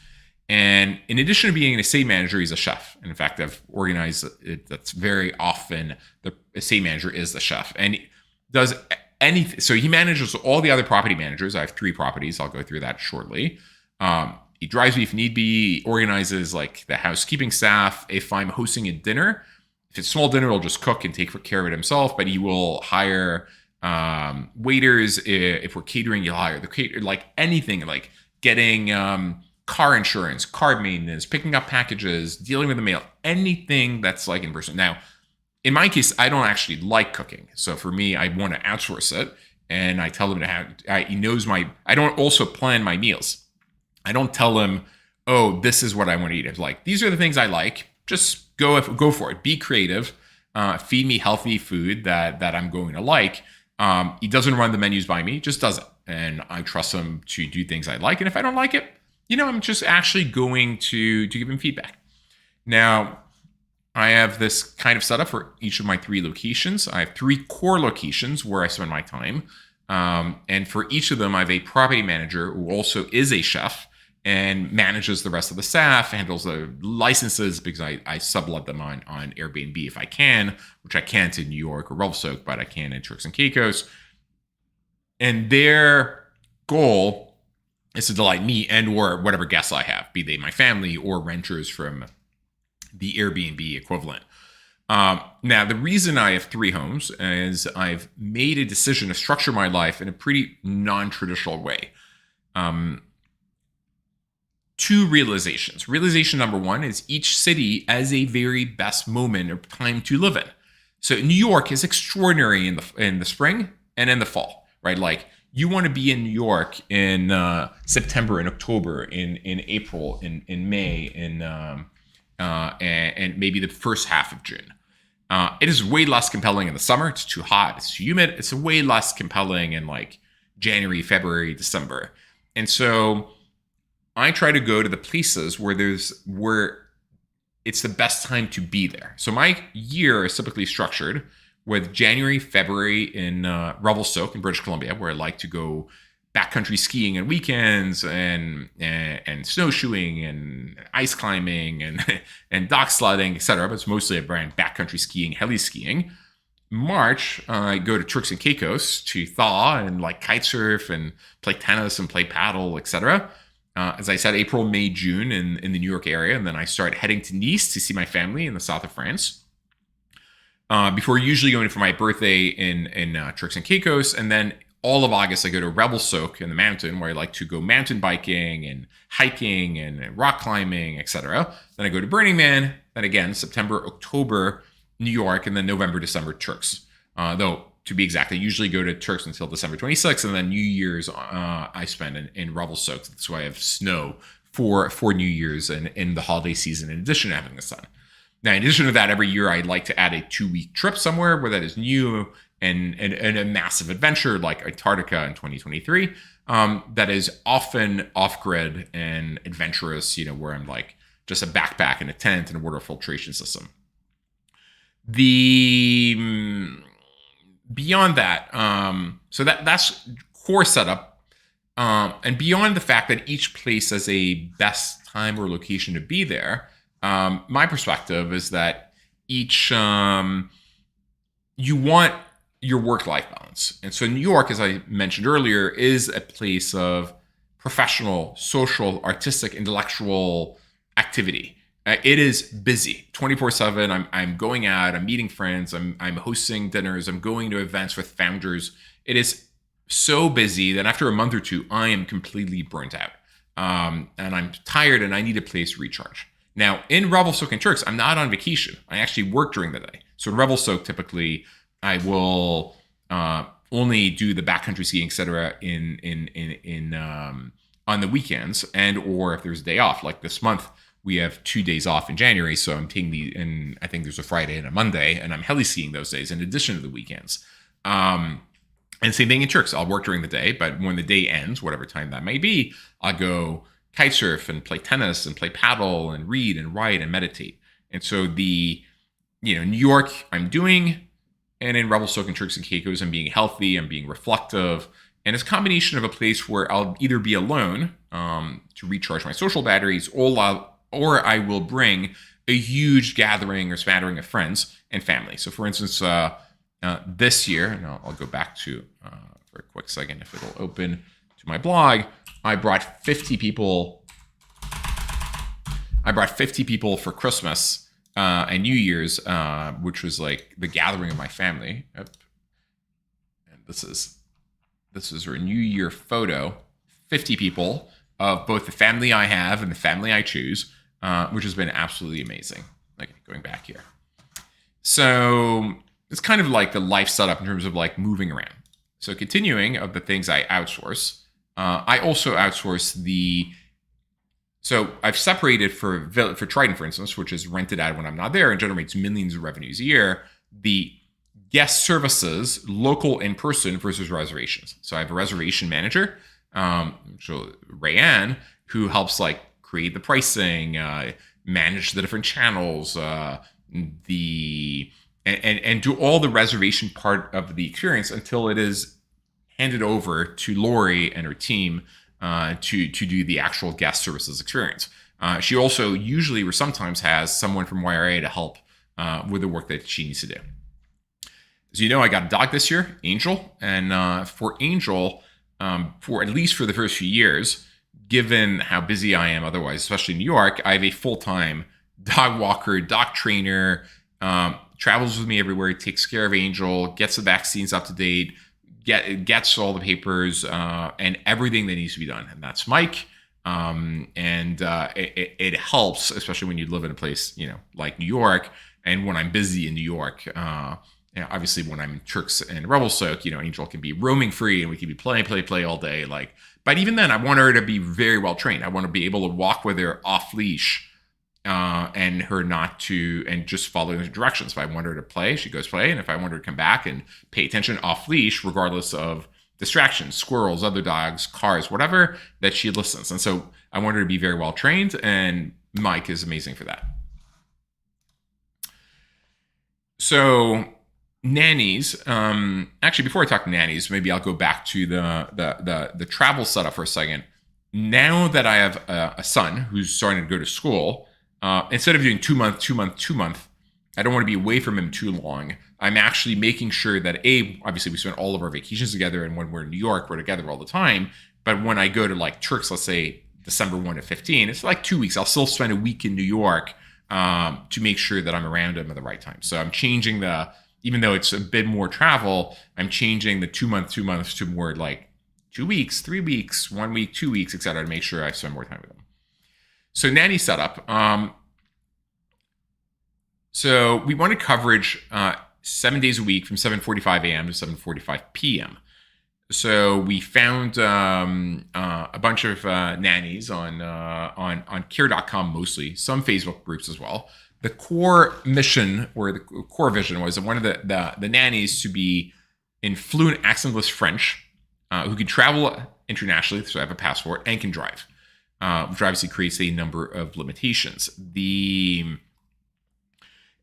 And in addition to being an estate manager, he's a chef. And in fact, I've organized it. That's very often the estate manager is the chef. And he does anything. So he manages all the other property managers. I have 3 properties. I'll go through that shortly. He drives me if need be. He organizes like the housekeeping staff. If I'm hosting a dinner, if it's small dinner, he'll just cook and take care of it himself, but he will hire waiters. If we're catering, you'll hire the cater, like anything, like getting car insurance, car maintenance, picking up packages, dealing with the mail, anything that's like in person. Now, in my case, I don't actually like cooking. So for me, I want to outsource it. And I tell him to have, he knows I don't also plan my meals. I don't tell him, oh, this is what I want to eat. It's like, these are the things I like. Just go for it. Be creative. Feed me healthy food that I'm going to like. He doesn't run the menus by me, just does it. And I trust him to do things I like. And if I don't like it, I'm just actually going to give him feedback. Now, I have this kind of setup for each of my 3 locations. I have 3 core locations where I spend my time. And for each of them, I have a property manager who also is a chef and manages the rest of the staff, handles the licenses because I sublet them on Airbnb if I can, which I can't in New York or Revelstoke, but I can in Turks and Caicos. And their goal is to delight me and or whatever guests I have, be they my family or renters from the Airbnb equivalent. Now, the reason I have 3 homes is I've made a decision to structure my life in a pretty non-traditional way. 2 realizations. Realization number 1 is each city has a very best moment or time to live in. So New York is extraordinary in the spring and in the fall, right? Like you want to be in New York in September and October, in April, in May, and maybe the first half of June. It is way less compelling in the summer. It's too hot. It's too humid. It's way less compelling in like January, February, December. And so I try to go to the places where it's the best time to be there. So my year is typically structured with January, February in Revelstoke in British Columbia, where I like to go backcountry skiing on weekends and snowshoeing and ice climbing and dock sledding, etc. But it's mostly around backcountry skiing, heli skiing. March, I go to Turks and Caicos to thaw and like kite surf and play tennis and play paddle, etc. As I said, April, May, June in the New York area. And then I start heading to Nice to see my family in the south of France. Before usually going for my birthday in Turks and Caicos. And then all of August, I go to Revelstoke in the mountain where I like to go mountain biking and hiking and rock climbing, etc. Then I go to Burning Man. Then again, September, October, New York, and then November, December, Turks. Though, to be exact, I usually go to Turks until December 26th, and then New Year's I spend in Revelstoke. That's why I have snow for New Year's and in the holiday season, in addition to having the sun. Now, in addition to that, every year I'd like to add a 2-week trip somewhere where that is new and a massive adventure like Antarctica in 2023. That is often off-grid and adventurous, where I'm like just a backpack and a tent and a water filtration system. Beyond that, so that's core setup. And beyond the fact that each place has a best time or location to be there, my perspective is that each, you want your work-life balance. And so New York, as I mentioned earlier, is a place of professional, social, artistic, intellectual activity. It is busy 24/7. I'm going out, I'm meeting friends, I'm hosting dinners, I'm going to events with founders. It is so busy that after a month or 2, I am completely burnt out. And I'm tired and I need a place to recharge. Now, in Revelstoke and Turks, I'm not on vacation. I actually work during the day. So in Revelstoke, typically, I will only do the backcountry skiing, etc. On the weekends, and or if there's a day off. Like this month, we have 2 days off in January, so I'm taking and I think there's a Friday and a Monday, and I'm heli skiing those days in addition to the weekends. And same thing in Turks. I'll work during the day, but when the day ends, whatever time that may be, I'll go kite surf and play tennis and play paddle and read and write and meditate. And so New York, I'm doing. And in Revelstoke and Turks and Caicos, I'm being healthy, I'm being reflective. And it's a combination of a place where I'll either be alone to recharge my social batteries, or I will bring a huge gathering or smattering of friends and family. So for instance, this year, and I'll go back to, for a quick second, if it'll open to my blog, I brought 50 people for Christmas and New Year's, which was like the gathering of my family. Yep. And this is our New Year photo. 50 people of both the family I have and the family I choose, which has been absolutely amazing. Like going back here. So it's kind of like the life setup in terms of like moving around. So continuing of the things I outsource, I also outsource so I've separated for Trident, for instance, which is rented out when I'm not there and generates millions of revenues a year, the guest services, local in person versus reservations. So I have a reservation manager, so Rayanne, who helps like create the pricing, manage the different channels, and do all the reservation part of the experience until it is handed over to Lori and her team to do the actual guest services experience. She also usually or sometimes has someone from YRA to help with the work that she needs to do. As you know, I got a dog this year, Angel, and for Angel, for at least for the first few years, given how busy I am otherwise, especially in New York, I have a full-time dog walker, dog trainer, travels with me everywhere, takes care of Angel, gets the vaccines up to date, gets all the papers and everything that needs to be done. And that's Mike. It helps, especially when you live in a place, like New York. And when I'm busy in New York, obviously when I'm in Turks and Revelstoke, Angel can be roaming free and we can be play all day. But even then, I want her to be very well trained. I want to be able to walk with her off leash and her not to, and just follow the directions. If I want her to play, she goes play. And if I want her to come back and pay attention off leash, regardless of distractions, squirrels, other dogs, cars, whatever, that she listens. And so I want her to be very well trained. And Mike is amazing for that. So nannies, actually, before I talk nannies, maybe I'll go back to the travel setup for a second. Now that I have a son who's starting to go to school, instead of doing 2 month, 2 month, 2 month, I don't want to be away from him too long. I'm actually making sure that obviously we spend all of our vacations together, and when we're in New York, we're together all the time. But when I go to like Turks, let's say December 1 to 15, it's like 2 weeks. I'll still spend a week in New York to make sure that I'm around him at the right time. So I'm changing even though it's a bit more travel, I'm changing the 2 months to more like 2 weeks, 3 weeks, 1 week, 2 weeks, etc. to make sure I spend more time with him. So nanny setup. So we wanted coverage 7 days a week from 7:45 a.m. to 7:45 p.m. So we found a bunch of nannies on care.com mostly, some Facebook groups as well. The core mission or the core vision was that one of the nannies to be in fluent accentless French, who can travel internationally, so I have a passport, and can drive. Which obviously creates a number of limitations.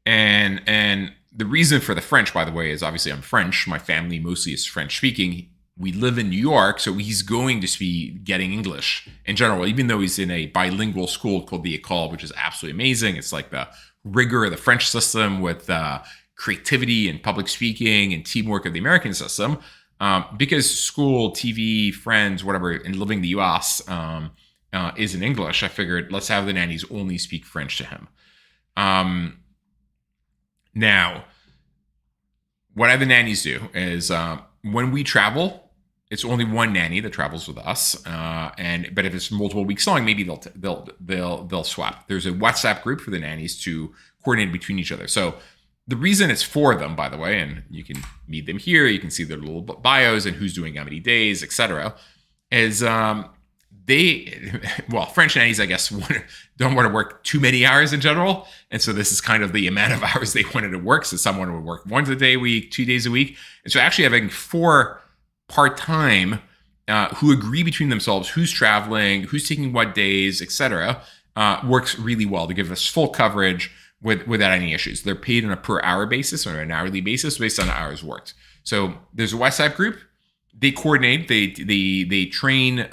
And the reason for the French, by the way, is obviously I'm French. My family mostly is French speaking. We live in New York, so he's going to be getting English in general, even though he's in a bilingual school called the École, which is absolutely amazing. It's like the rigor of the French system with creativity and public speaking and teamwork of the American system. Because school, TV, friends, whatever, and living in the US is in English, I figured let's have the nannies only speak French to him. Now, what I have the nannies do is when we travel, it's only one nanny that travels with us, but if it's multiple weeks long, maybe they'll swap. There's a WhatsApp group for the nannies to coordinate between each other. So the reason it's for them, by the way, and you can meet them here, you can see their little bios and who's doing how many days, etc., is French nannies, I guess, don't want to work too many hours in general. And so this is kind of the amount of hours they wanted to work. So someone would work 1 day a week, 2 days a week. And so actually having 4 part-time who agree between themselves who's traveling, who's taking what days, etc., works really well to give us full coverage without any issues. They're paid on a per hour basis or an hourly basis based on the hours worked. So there's a WhatsApp group. They coordinate, they train,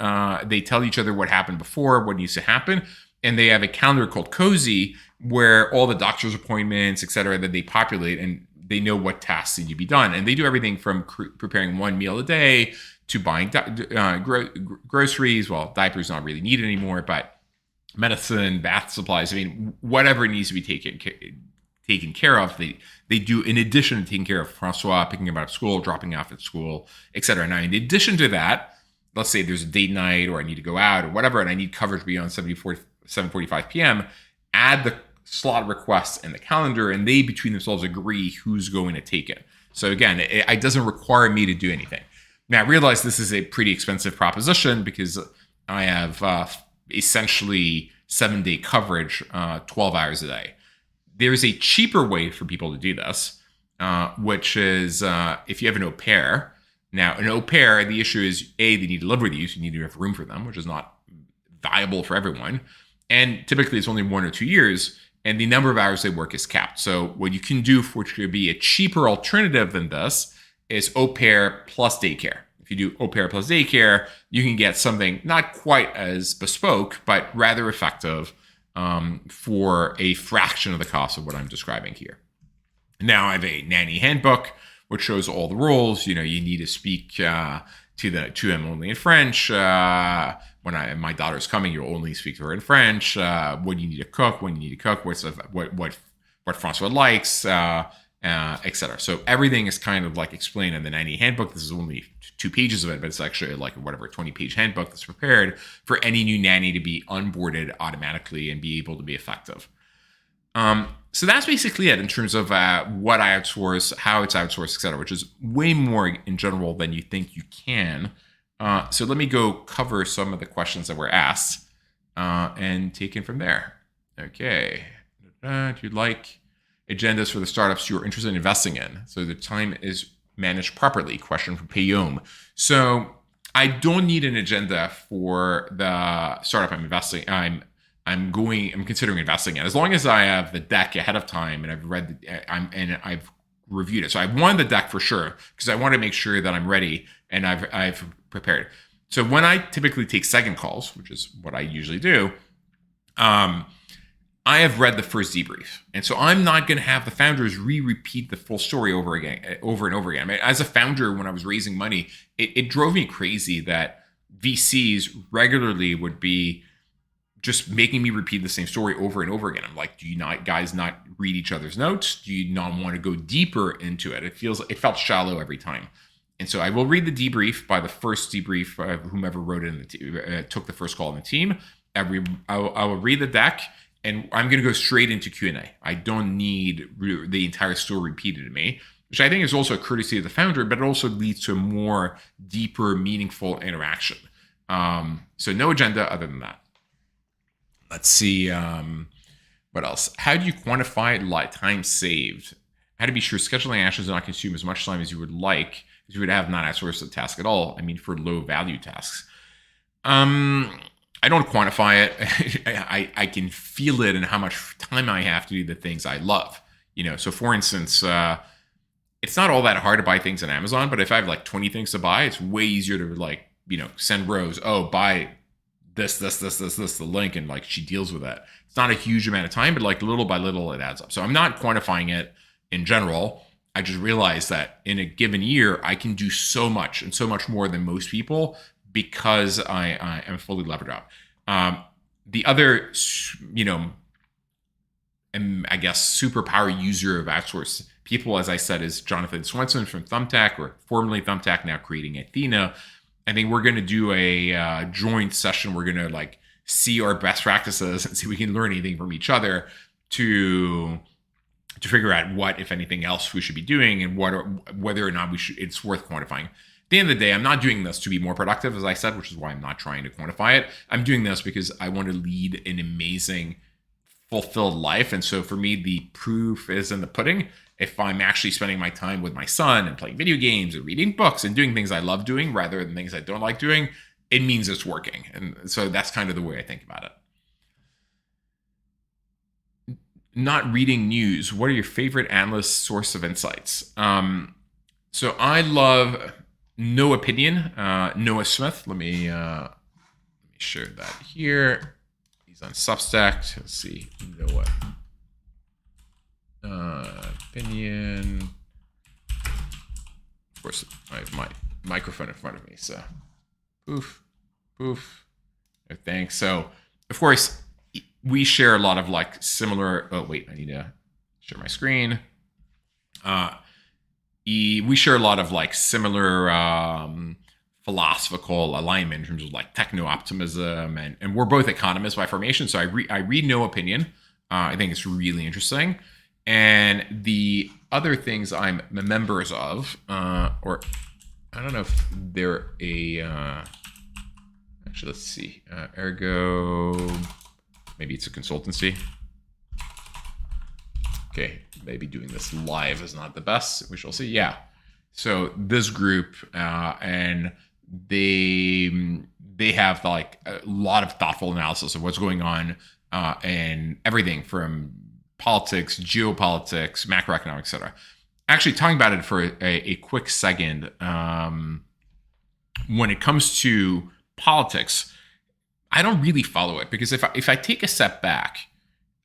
they tell each other what happened before, what needs to happen. And they have a calendar called Cozy where all the doctor's appointments, et cetera, that they populate, and they know what tasks need to be done. And they do everything from preparing 1 meal a day to buying groceries. Well, diapers not really needed anymore, but medicine, bath supplies, whatever needs to be taken taken care of. They do, in addition to taking care of Francois, picking him up at school, dropping off at school, etc. Now, in addition to that, let's say there's a date night or I need to go out or whatever, and I need coverage beyond 7:45 p.m., add the slot requests in the calendar, and they between themselves agree who's going to take it. So again, it doesn't require me to do anything. Now, I realize this is a pretty expensive proposition because I have essentially 7-day coverage, 12 hours a day. There's a cheaper way for people to do this, which is if you have an au pair. Now, an au pair, the issue is, A, they need to live with you, so you need to have room for them, which is not viable for everyone. And typically, it's only 1 or 2 years, and the number of hours they work is capped. So what you can do, for which could be a cheaper alternative than this, is au pair plus daycare. If you do au pair plus daycare, you can get something not quite as bespoke, but rather effective for a fraction of the cost of what I'm describing here. Now, I have a nanny handbook, which shows all the rules. You need to speak to him only in French. When my daughter's coming, you'll only speak to her in French. When you need to cook, what Francois likes, etc. So everything is kind of like explained in the nanny handbook. This is only 2 pages of it, but it's actually like 20-page handbook that's prepared for any new nanny to be onboarded automatically and be able to be effective. So that's basically it in terms of what I outsource, how it's outsourced, etc., which is way more in general than you think you can. So let me go cover some of the questions that were asked and take it from there. Okay. Do you like agendas for the startups you're interested in investing in, so the time is managed properly? Question from Payom. So I don't need an agenda for the startup I'm investing. I'm considering investing in, as long as I have the deck ahead of time and I've read I've reviewed it. So I want the deck for sure because I want to make sure that I'm ready and I've prepared. So when I typically take second calls, which is what I usually do, I have read the first debrief. And so I'm not going to have the founders repeat the full story over and over again. I mean, as a founder, when I was raising money, it drove me crazy that VCs regularly would be just making me repeat the same story over and over again. I'm like, do you guys not read each other's notes? Do you not want to go deeper into it? It felt shallow every time. And so I will read the debrief by the first debrief of whomever wrote it took the first call in the team. I will read the deck. And I'm going to go straight into Q&A. I don't need the entire story repeated to me, which I think is also a courtesy of the founder, but it also leads to a more deeper, meaningful interaction. So no agenda other than that. Let's see. What else? How do you quantify time saved? How to be sure scheduling actions do not consume as much time as you would like, because you would have not outsourced the task at all. I mean, for low value tasks. I don't quantify it. I can feel it in how much time I have to do the things I love. So for instance, it's not all that hard to buy things on Amazon, but if I have like 20 things to buy, it's way easier to send Rose, buy this, the link, and she deals with that. It's not a huge amount of time, but little by little it adds up. So I'm not quantifying it in general. I just realized that in a given year, I can do so much and so much more than most people, because I am fully levered up. The other, I guess, superpower user of outsource people, as I said, is Jonathan Swenson from Thumbtack, or formerly Thumbtack, now creating Athena. I think we're going to do a joint session. We're going to see our best practices and see if we can learn anything from each other to figure out what, if anything else, we should be doing and whether or not it's worth quantifying. At the end of the day, I'm not doing this to be more productive, as I said, which is why I'm not trying to quantify it. I'm doing this because I want to lead an amazing, fulfilled life. And so for me, the proof is in the pudding. If I'm actually spending my time with my son and playing video games and reading books and doing things I love doing rather than things I don't like doing, it means it's working. And so that's kind of the way I think about it. Not reading news. What are your favorite analyst source of insights? So I love No Opinion, Noah Smith. Let me share that here. He's on Substack. Let's see, Noah Opinion. Of course, I have my microphone in front of me, so poof. No thanks. So, of course, we share a lot of similar. Oh wait, I need to share my screen. We share a lot of like similar philosophical alignment in terms of like techno-optimism, and we're both economists by formation. So I read No Opinion. I think it's really interesting. And the other things I'm members of, or I don't know if they're actually, let's see, Ergo, maybe it's a consultancy. Okay, maybe doing this live is not the best. We shall see. Yeah. So this group, and they have like a lot of thoughtful analysis of what's going on, and everything from politics, geopolitics, macroeconomics, etc. Actually, talking about it for a quick second, when it comes to politics, I don't really follow it because if I take a step back,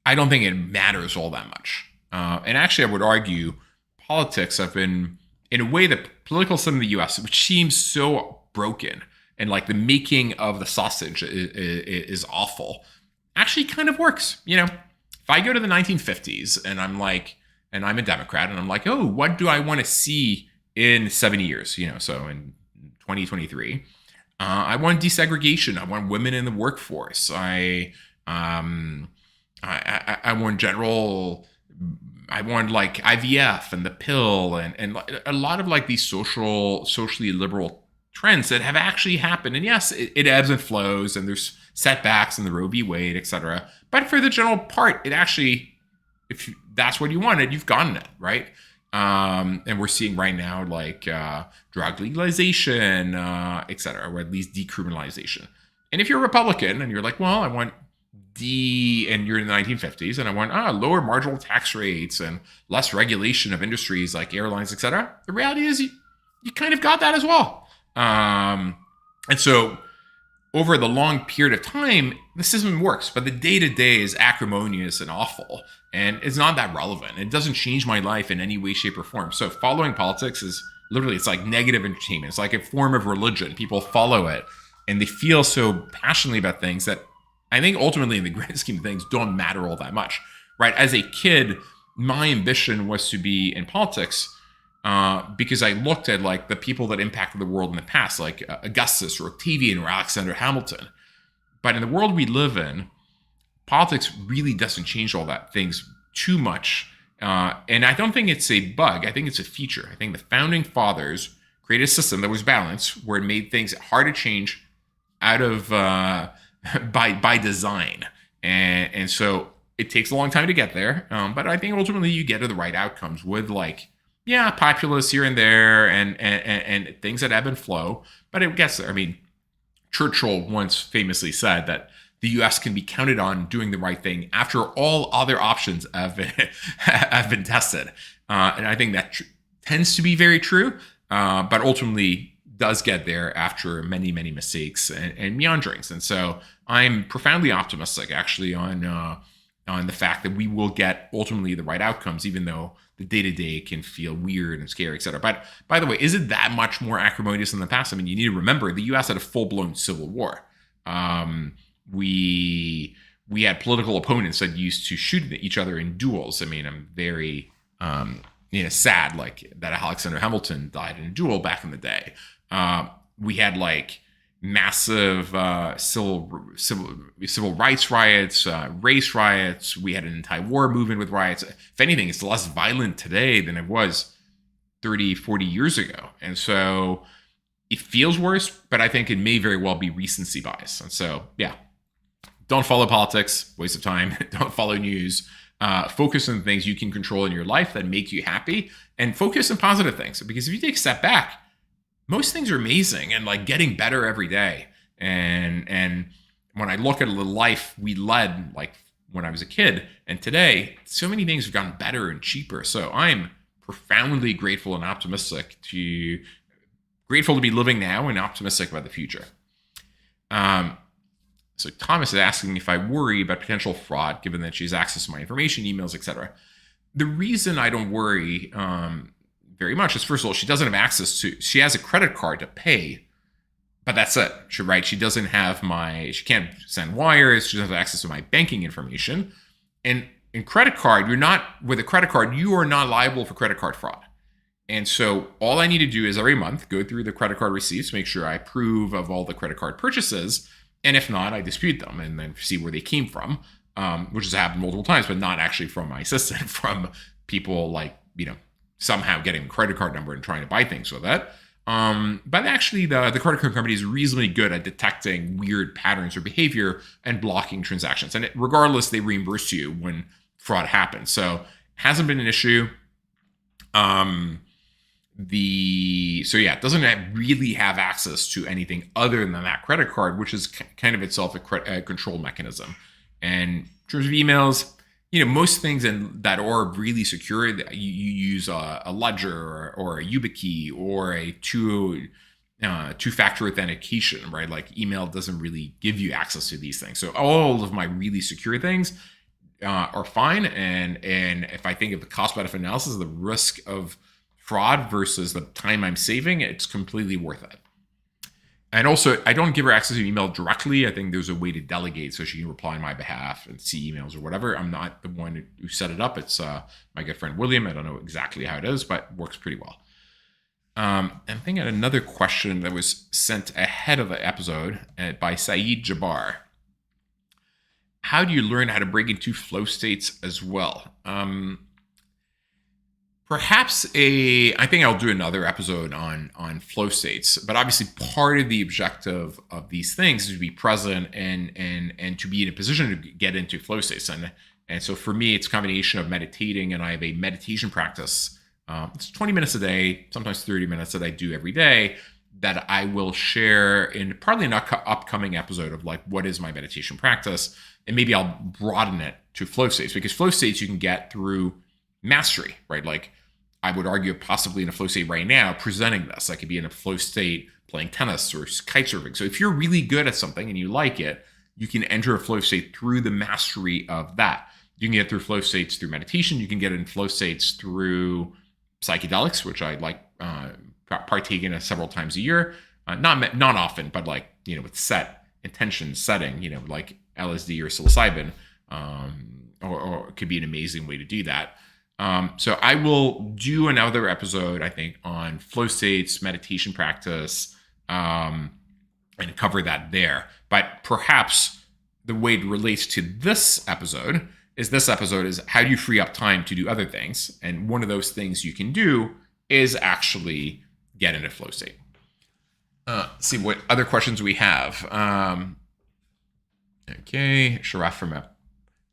I don't think it matters all that much. And actually, I would argue politics have been, in a way, the political system in the US, which seems so broken and like the making of the sausage is awful, actually kind of works. You know, if I go to the 1950s and I'm a Democrat and I'm like, oh, what do I want to see in 70 years? You know, so in 2023, I want desegregation. I want women in the workforce. I want I want like IVF and the pill and a lot of like these socially liberal trends that have actually happened. And yes, it ebbs and flows and there's setbacks in the Roe v. Wade, etc. But for the general part, it actually, if that's what you wanted, you've gotten it, right? And we're seeing right now like drug legalization, etc., or at least decriminalization. And if you're a Republican and you're like, well, I want and you're in the 1950s, and I want lower marginal tax rates and less regulation of industries like airlines, etc. The reality is you kind of got that as well. And so over the long period of time, the system works, but the day-to-day is acrimonious and awful, and it's not that relevant. It doesn't change my life in any way, shape, or form. So following politics is literally, it's like negative entertainment. It's like a form of religion. People follow it, and they feel so passionately about things that I think ultimately in the grand scheme of things don't matter all that much, right? As a kid, my ambition was to be in politics because I looked at like the people that impacted the world in the past, like Augustus or Octavian or Alexander Hamilton. But in the world we live in, politics really doesn't change all that things too much. And I don't think it's a bug. I think it's a feature. I think the founding fathers created a system that was balanced where it made things hard to change out of by design, and so it takes a long time to get there, but I think ultimately you get to the right outcomes with like populists here and there and things that ebb and flow, but it gets there. I mean, Churchill once famously said that the US can be counted on doing the right thing after all other options have been tested, and I think that tends to be very true, but ultimately does get there after many, many mistakes and meanderings. And so I'm profoundly optimistic actually on the fact that we will get ultimately the right outcomes, even though the day-to-day can feel weird and scary, et cetera. But by the way, is it that much more acrimonious than the past? I mean, you need to remember the US had a full-blown civil war. We had political opponents that used to shoot each other in duels. I mean, I'm very sad like that Alexander Hamilton died in a duel back in the day. We had like massive civil rights riots, race riots. We had an anti-war movement with riots. If anything, it's less violent today than it was 30, 40 years ago. And so it feels worse, but I think it may very well be recency bias. And so, yeah, don't follow politics, waste of time. Don't follow news. Focus on things you can control in your life that make you happy, and focus on positive things. Because if you take a step back, most things are amazing and like getting better every day. And when I look at the life we led, like when I was a kid and today, so many things have gotten better and cheaper. So I'm profoundly grateful and grateful to be living now and optimistic about the future. So Thomas is asking me if I worry about potential fraud, given that she has access to my information, emails, etc. The reason I don't worry very much is, first of all, she doesn't have access to, she has a credit card to pay, but that's it. She doesn't have she can't send wires. She doesn't have access to my banking information. And in credit card, you're not, with a credit card, you are not liable for credit card fraud. And so all I need to do is every month go through the credit card receipts, make sure I approve of all the credit card purchases. And if not, I dispute them and then see where they came from, which has happened multiple times, but not actually from my assistant, from people like, somehow getting a credit card number and trying to buy things with it. But actually, the credit card company is reasonably good at detecting weird patterns or behavior and blocking transactions. And regardless, they reimburse you when fraud happens. So hasn't been an issue. It doesn't really have access to anything other than that credit card, which is kind of itself a control mechanism. And in terms of emails, most things that are really secure, you use a ledger or a YubiKey or a two-factor authentication, right? Like email doesn't really give you access to these things. So all of my really secure things are fine. And if I think of the cost-benefit analysis, the risk of fraud versus the time I'm saving, it's completely worth it. And also, I don't give her access to email directly. I think there's a way to delegate so she can reply on my behalf and see emails or whatever. I'm not the one who set it up. It's my good friend William. I don't know exactly how it is, but it works pretty well. I'm thinking of another question that was sent ahead of the episode by Saeed Jabbar. How do you learn how to break into flow states as well? I think I'll do another episode on flow states, but obviously part of the objective of these things is to be present and to be in a position to get into flow states. And so for me, it's a combination of meditating, and I have a meditation practice. It's 20 minutes a day, sometimes 30 minutes that I do every day that I will share in probably an upcoming episode of like, what is my meditation practice? And maybe I'll broaden it to flow states, because flow states you can get through mastery, right? Like I would argue possibly in a flow state right now presenting this. I could be in a flow state playing tennis or kite surfing. So if you're really good at something and you like it, you can enter a flow state through the mastery of that. You can get through flow states through meditation. You can get in flow states through psychedelics, which I like partake in several times a year. Not often, but like, with set intention setting, like LSD or psilocybin, or it could be an amazing way to do that. So I will do another episode, I think, on flow states, meditation practice, and cover that there. But perhaps the way it relates to this episode is how do you free up time to do other things? And one of those things you can do is actually get into flow state. See what other questions we have. Okay, Sharaf from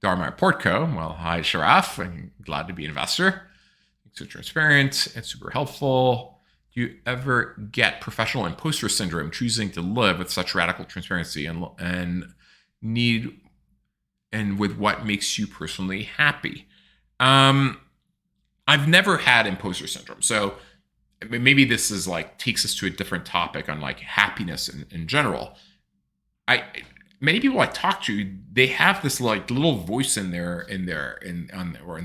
Dharma Portco. Well, hi, Sharaf. I'm glad to be an investor. It's so transparent. It's super helpful. Do you ever get professional imposter syndrome choosing to live with such radical transparency and with what makes you personally happy? I've never had imposter syndrome. So maybe this is like takes us to a different topic on like happiness in general. Many people I talk to, they have this like little voice in their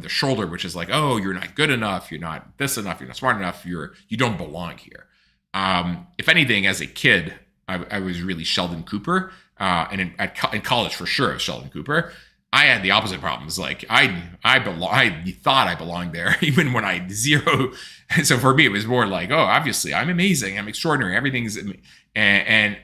shoulder, which is like, oh, you're not good enough, you're not this enough, you're not smart enough, you don't belong here. If anything, as a kid, I was really Sheldon Cooper, and in college for sure, I was Sheldon Cooper. I had the opposite problems. Like I thought I belonged there, even when I had zero. And so for me, it was more like, oh, obviously, I'm amazing, I'm extraordinary, everything's and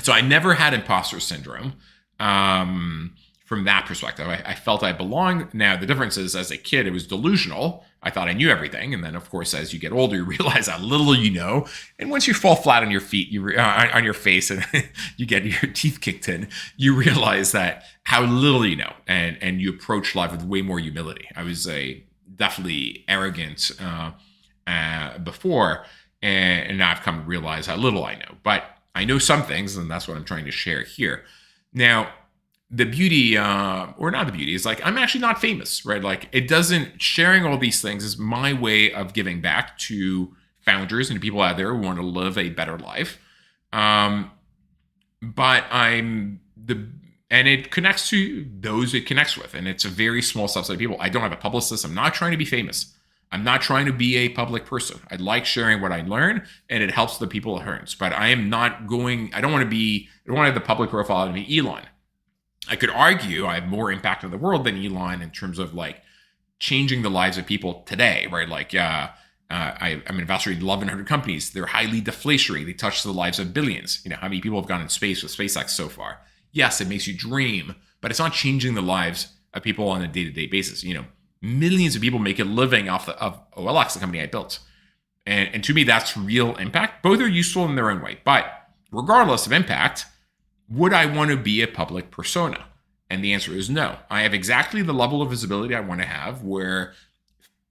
so I never had imposter syndrome from that perspective. I felt I belonged. Now, the difference is, as a kid, it was delusional. I thought I knew everything. And then, of course, as you get older, you realize how little you know. And once you fall flat on your feet, on your face, and you get your teeth kicked in, you realize that how little you know. And you approach life with way more humility. I was definitely arrogant before. And now I've come to realize how little I know. But I know some things, and that's what I'm trying to share here. Now, the beauty, or not the beauty, is like I'm actually not famous, right? Like sharing all these things is my way of giving back to founders and people out there who want to live a better life. But and it connects to those it connects with, and it's a very small subset of people. I don't have a publicist. I'm not trying to be famous. I'm not trying to be a public person. I like sharing what I learn, and it helps the people it hurts. But I am not going. I don't want to have the public profile to be Elon. I could argue I have more impact on the world than Elon in terms of like changing the lives of people today, right? Like, I'm an investor in 1,100 companies. They're highly deflationary. They touch the lives of billions. How many people have gone in space with SpaceX so far? Yes, it makes you dream, but it's not changing the lives of people on a day-to-day basis. Millions of people make a living of OLX, the company I built. And to me, that's real impact. Both are useful in their own way. But regardless of impact, would I want to be a public persona? And the answer is no. I have exactly the level of visibility I want to have where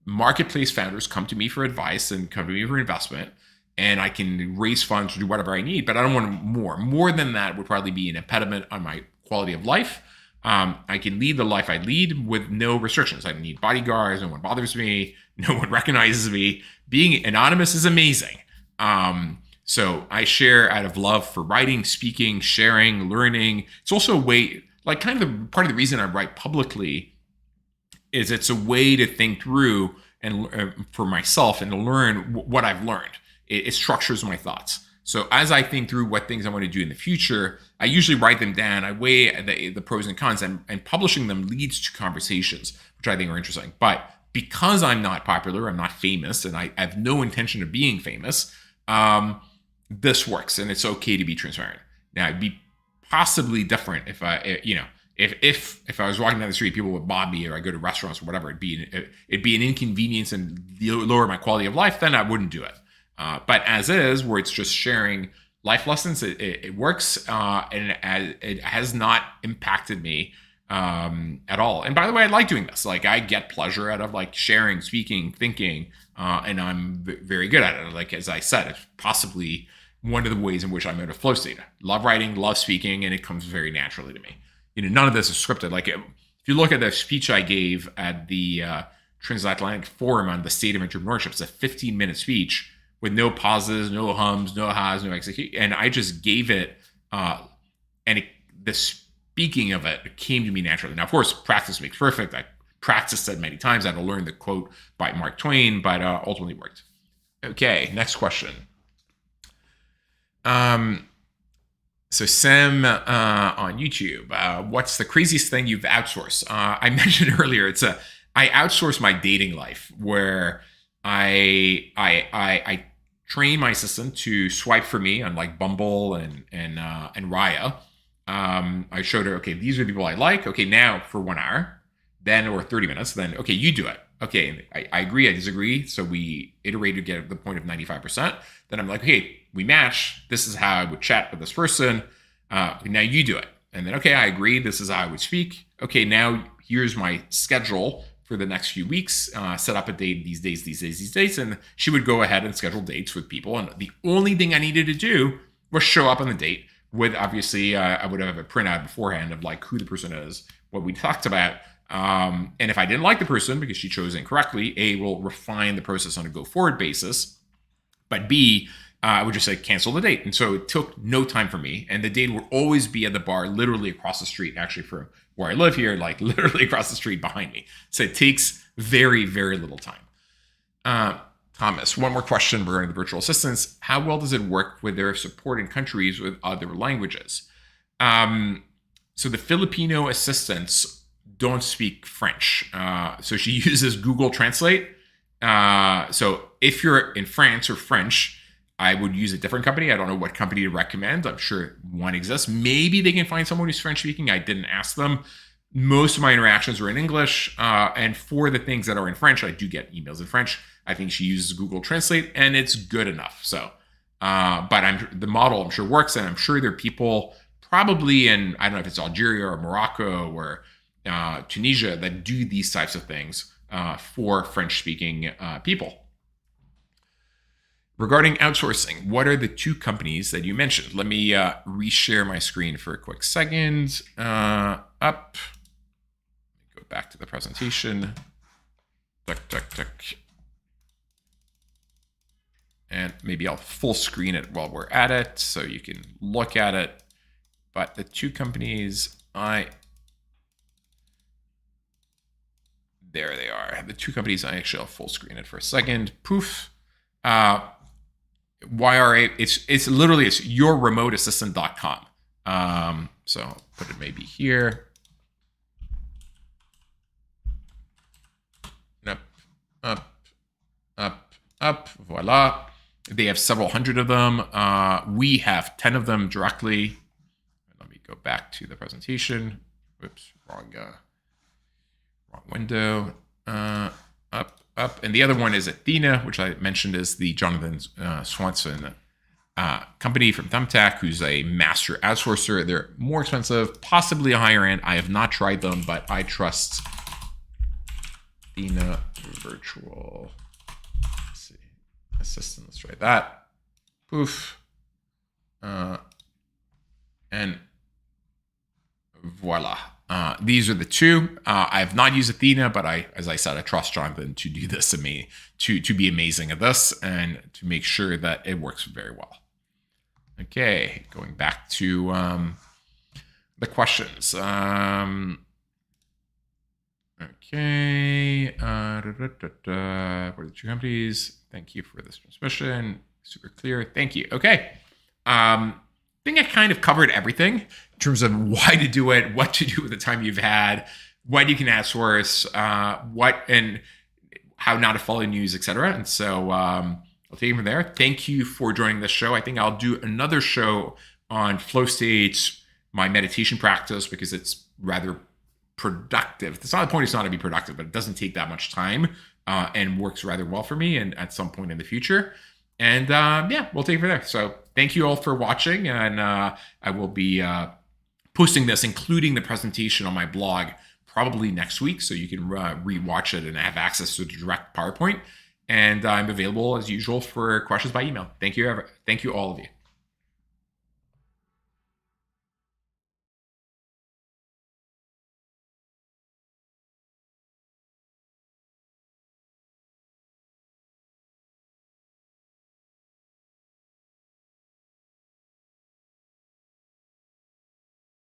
marketplace founders come to me for advice and come to me for investment, and I can raise funds or do whatever I need, but I don't want more. More than that would probably be an impediment on my quality of life. I can lead the life I lead with no restrictions. I don't need bodyguards. No one bothers me. No one recognizes me. Being anonymous is amazing. So I share out of love for writing, speaking, sharing, learning. It's also a way, like kind of part of the reason I write publicly is it's a way to think through and for myself and to learn what I've learned. It structures my thoughts. So as I think through what things I want to do in the future, I usually write them down. I weigh the pros and cons, and publishing them leads to conversations, which I think are interesting. But because I'm not popular, I'm not famous, and I have no intention of being famous, this works, and it's okay to be transparent. Now, it'd be possibly different if I was walking down the street, people would mob me, or I go to restaurants or whatever. It'd be an inconvenience and lower my quality of life. Then I wouldn't do it. But as is, where it's just sharing life lessons, it works, and it has not impacted me at all. And by the way, I like doing this. Like I get pleasure out of like sharing, speaking, thinking, and I'm very good at it. Like as I said, it's possibly one of the ways in which I'm in a flow state. Love writing, love speaking, and it comes very naturally to me. None of this is scripted. Like if you look at the speech I gave at the Transatlantic Forum on the state of entrepreneurship, it's a 15-minute speech with no pauses, no hums, no ha's, no execution. And I just gave it, the speaking of it came to me naturally. Now, of course, practice makes perfect. I practiced it many times. I had to learn the quote by Mark Twain, but ultimately worked. Okay, next question. So Sam on YouTube, what's the craziest thing you've outsourced? I mentioned earlier, I outsource my dating life where I train my assistant to swipe for me on like Bumble and Raya. I showed her, okay, these are the people I like. Okay, now for 1 hour, then or 30 minutes, then okay, you do it. Okay, I agree, I disagree. So we iterated to get the point of 95%. Then I'm like, okay, we match. This is how I would chat with this person. Now you do it. And then, okay, I agree. This is how I would speak. Okay, now here's my schedule for the next few weeks. Set up a date, these dates. And she would go ahead and schedule dates with people. And the only thing I needed to do was show up on the date with, obviously, I would have a printout beforehand of like who the person is, what we talked about. And if I didn't like the person because she chose incorrectly, A, will refine the process on a go forward basis. But B, I would just say cancel the date. And so it took no time for me. And the date would always be at the bar literally across the street, actually from where I live here, like literally across the street behind me. So it takes very, very little time. Thomas, one more question regarding the virtual assistants. How well does it work with their support in countries with other languages? So the Filipino assistants don't speak French. So she uses Google Translate. So if you're in France or French, I would use a different company. I don't know what company to recommend. I'm sure one exists. Maybe they can find someone who's French speaking. I didn't ask them. Most of my interactions are in English. And for the things that are in French, I do get emails in French. I think she uses Google Translate and it's good enough. So, but the model I'm sure works, and I'm sure there are people probably in, I don't know if it's Algeria or Morocco or Tunisia that do these types of things for French speaking people. Regarding outsourcing, what are the two companies that you mentioned? Let me reshare my screen for a quick second. Up. Go back to the presentation. And maybe I'll full screen it while we're at it so you can look at it. But the two companies there they are. The two companies, actually I'll full screen it for a second. Poof. YRA, it's literally, it's yourremoteassistant.com. So I'll put it maybe here. up, up. Voila. They have several hundred of them. We have 10 of them directly. Let me go back to the presentation. Whoops, wrong window. Up. And the other one is Athena, which I mentioned is the Jonathan Swanson company from Thumbtack, who's a master outsourcer. They're more expensive, possibly a higher end. I have not tried them, but I trust Athena Virtual. Let's see, assistant. Let's try that. Poof. And voila. These are the two. I have not used Athena, but as I said, I trust Jonathan to do this to be amazing at this and to make sure that it works very well. Okay, going back to the questions. Okay. What are the two companies? Thank you for this transmission. Super clear. Thank you. Okay. I think I kind of covered everything in terms of why to do it, what to do with the time you've had, what you can outsource, what and how not to follow news, etc. And so I'll take it from there. Thank you for joining this show. I think I'll do another show on flow states, my meditation practice, because it's rather productive. It's not the point. It's not to be productive, but it doesn't take that much time and works rather well for me. And at some point in the future. And yeah, we'll take it from there. So thank you all for watching. And I will be posting this, including the presentation on my blog, probably next week. So you can re-watch it and have access to the direct PowerPoint. And I'm available as usual for questions by email. Thank you all of you.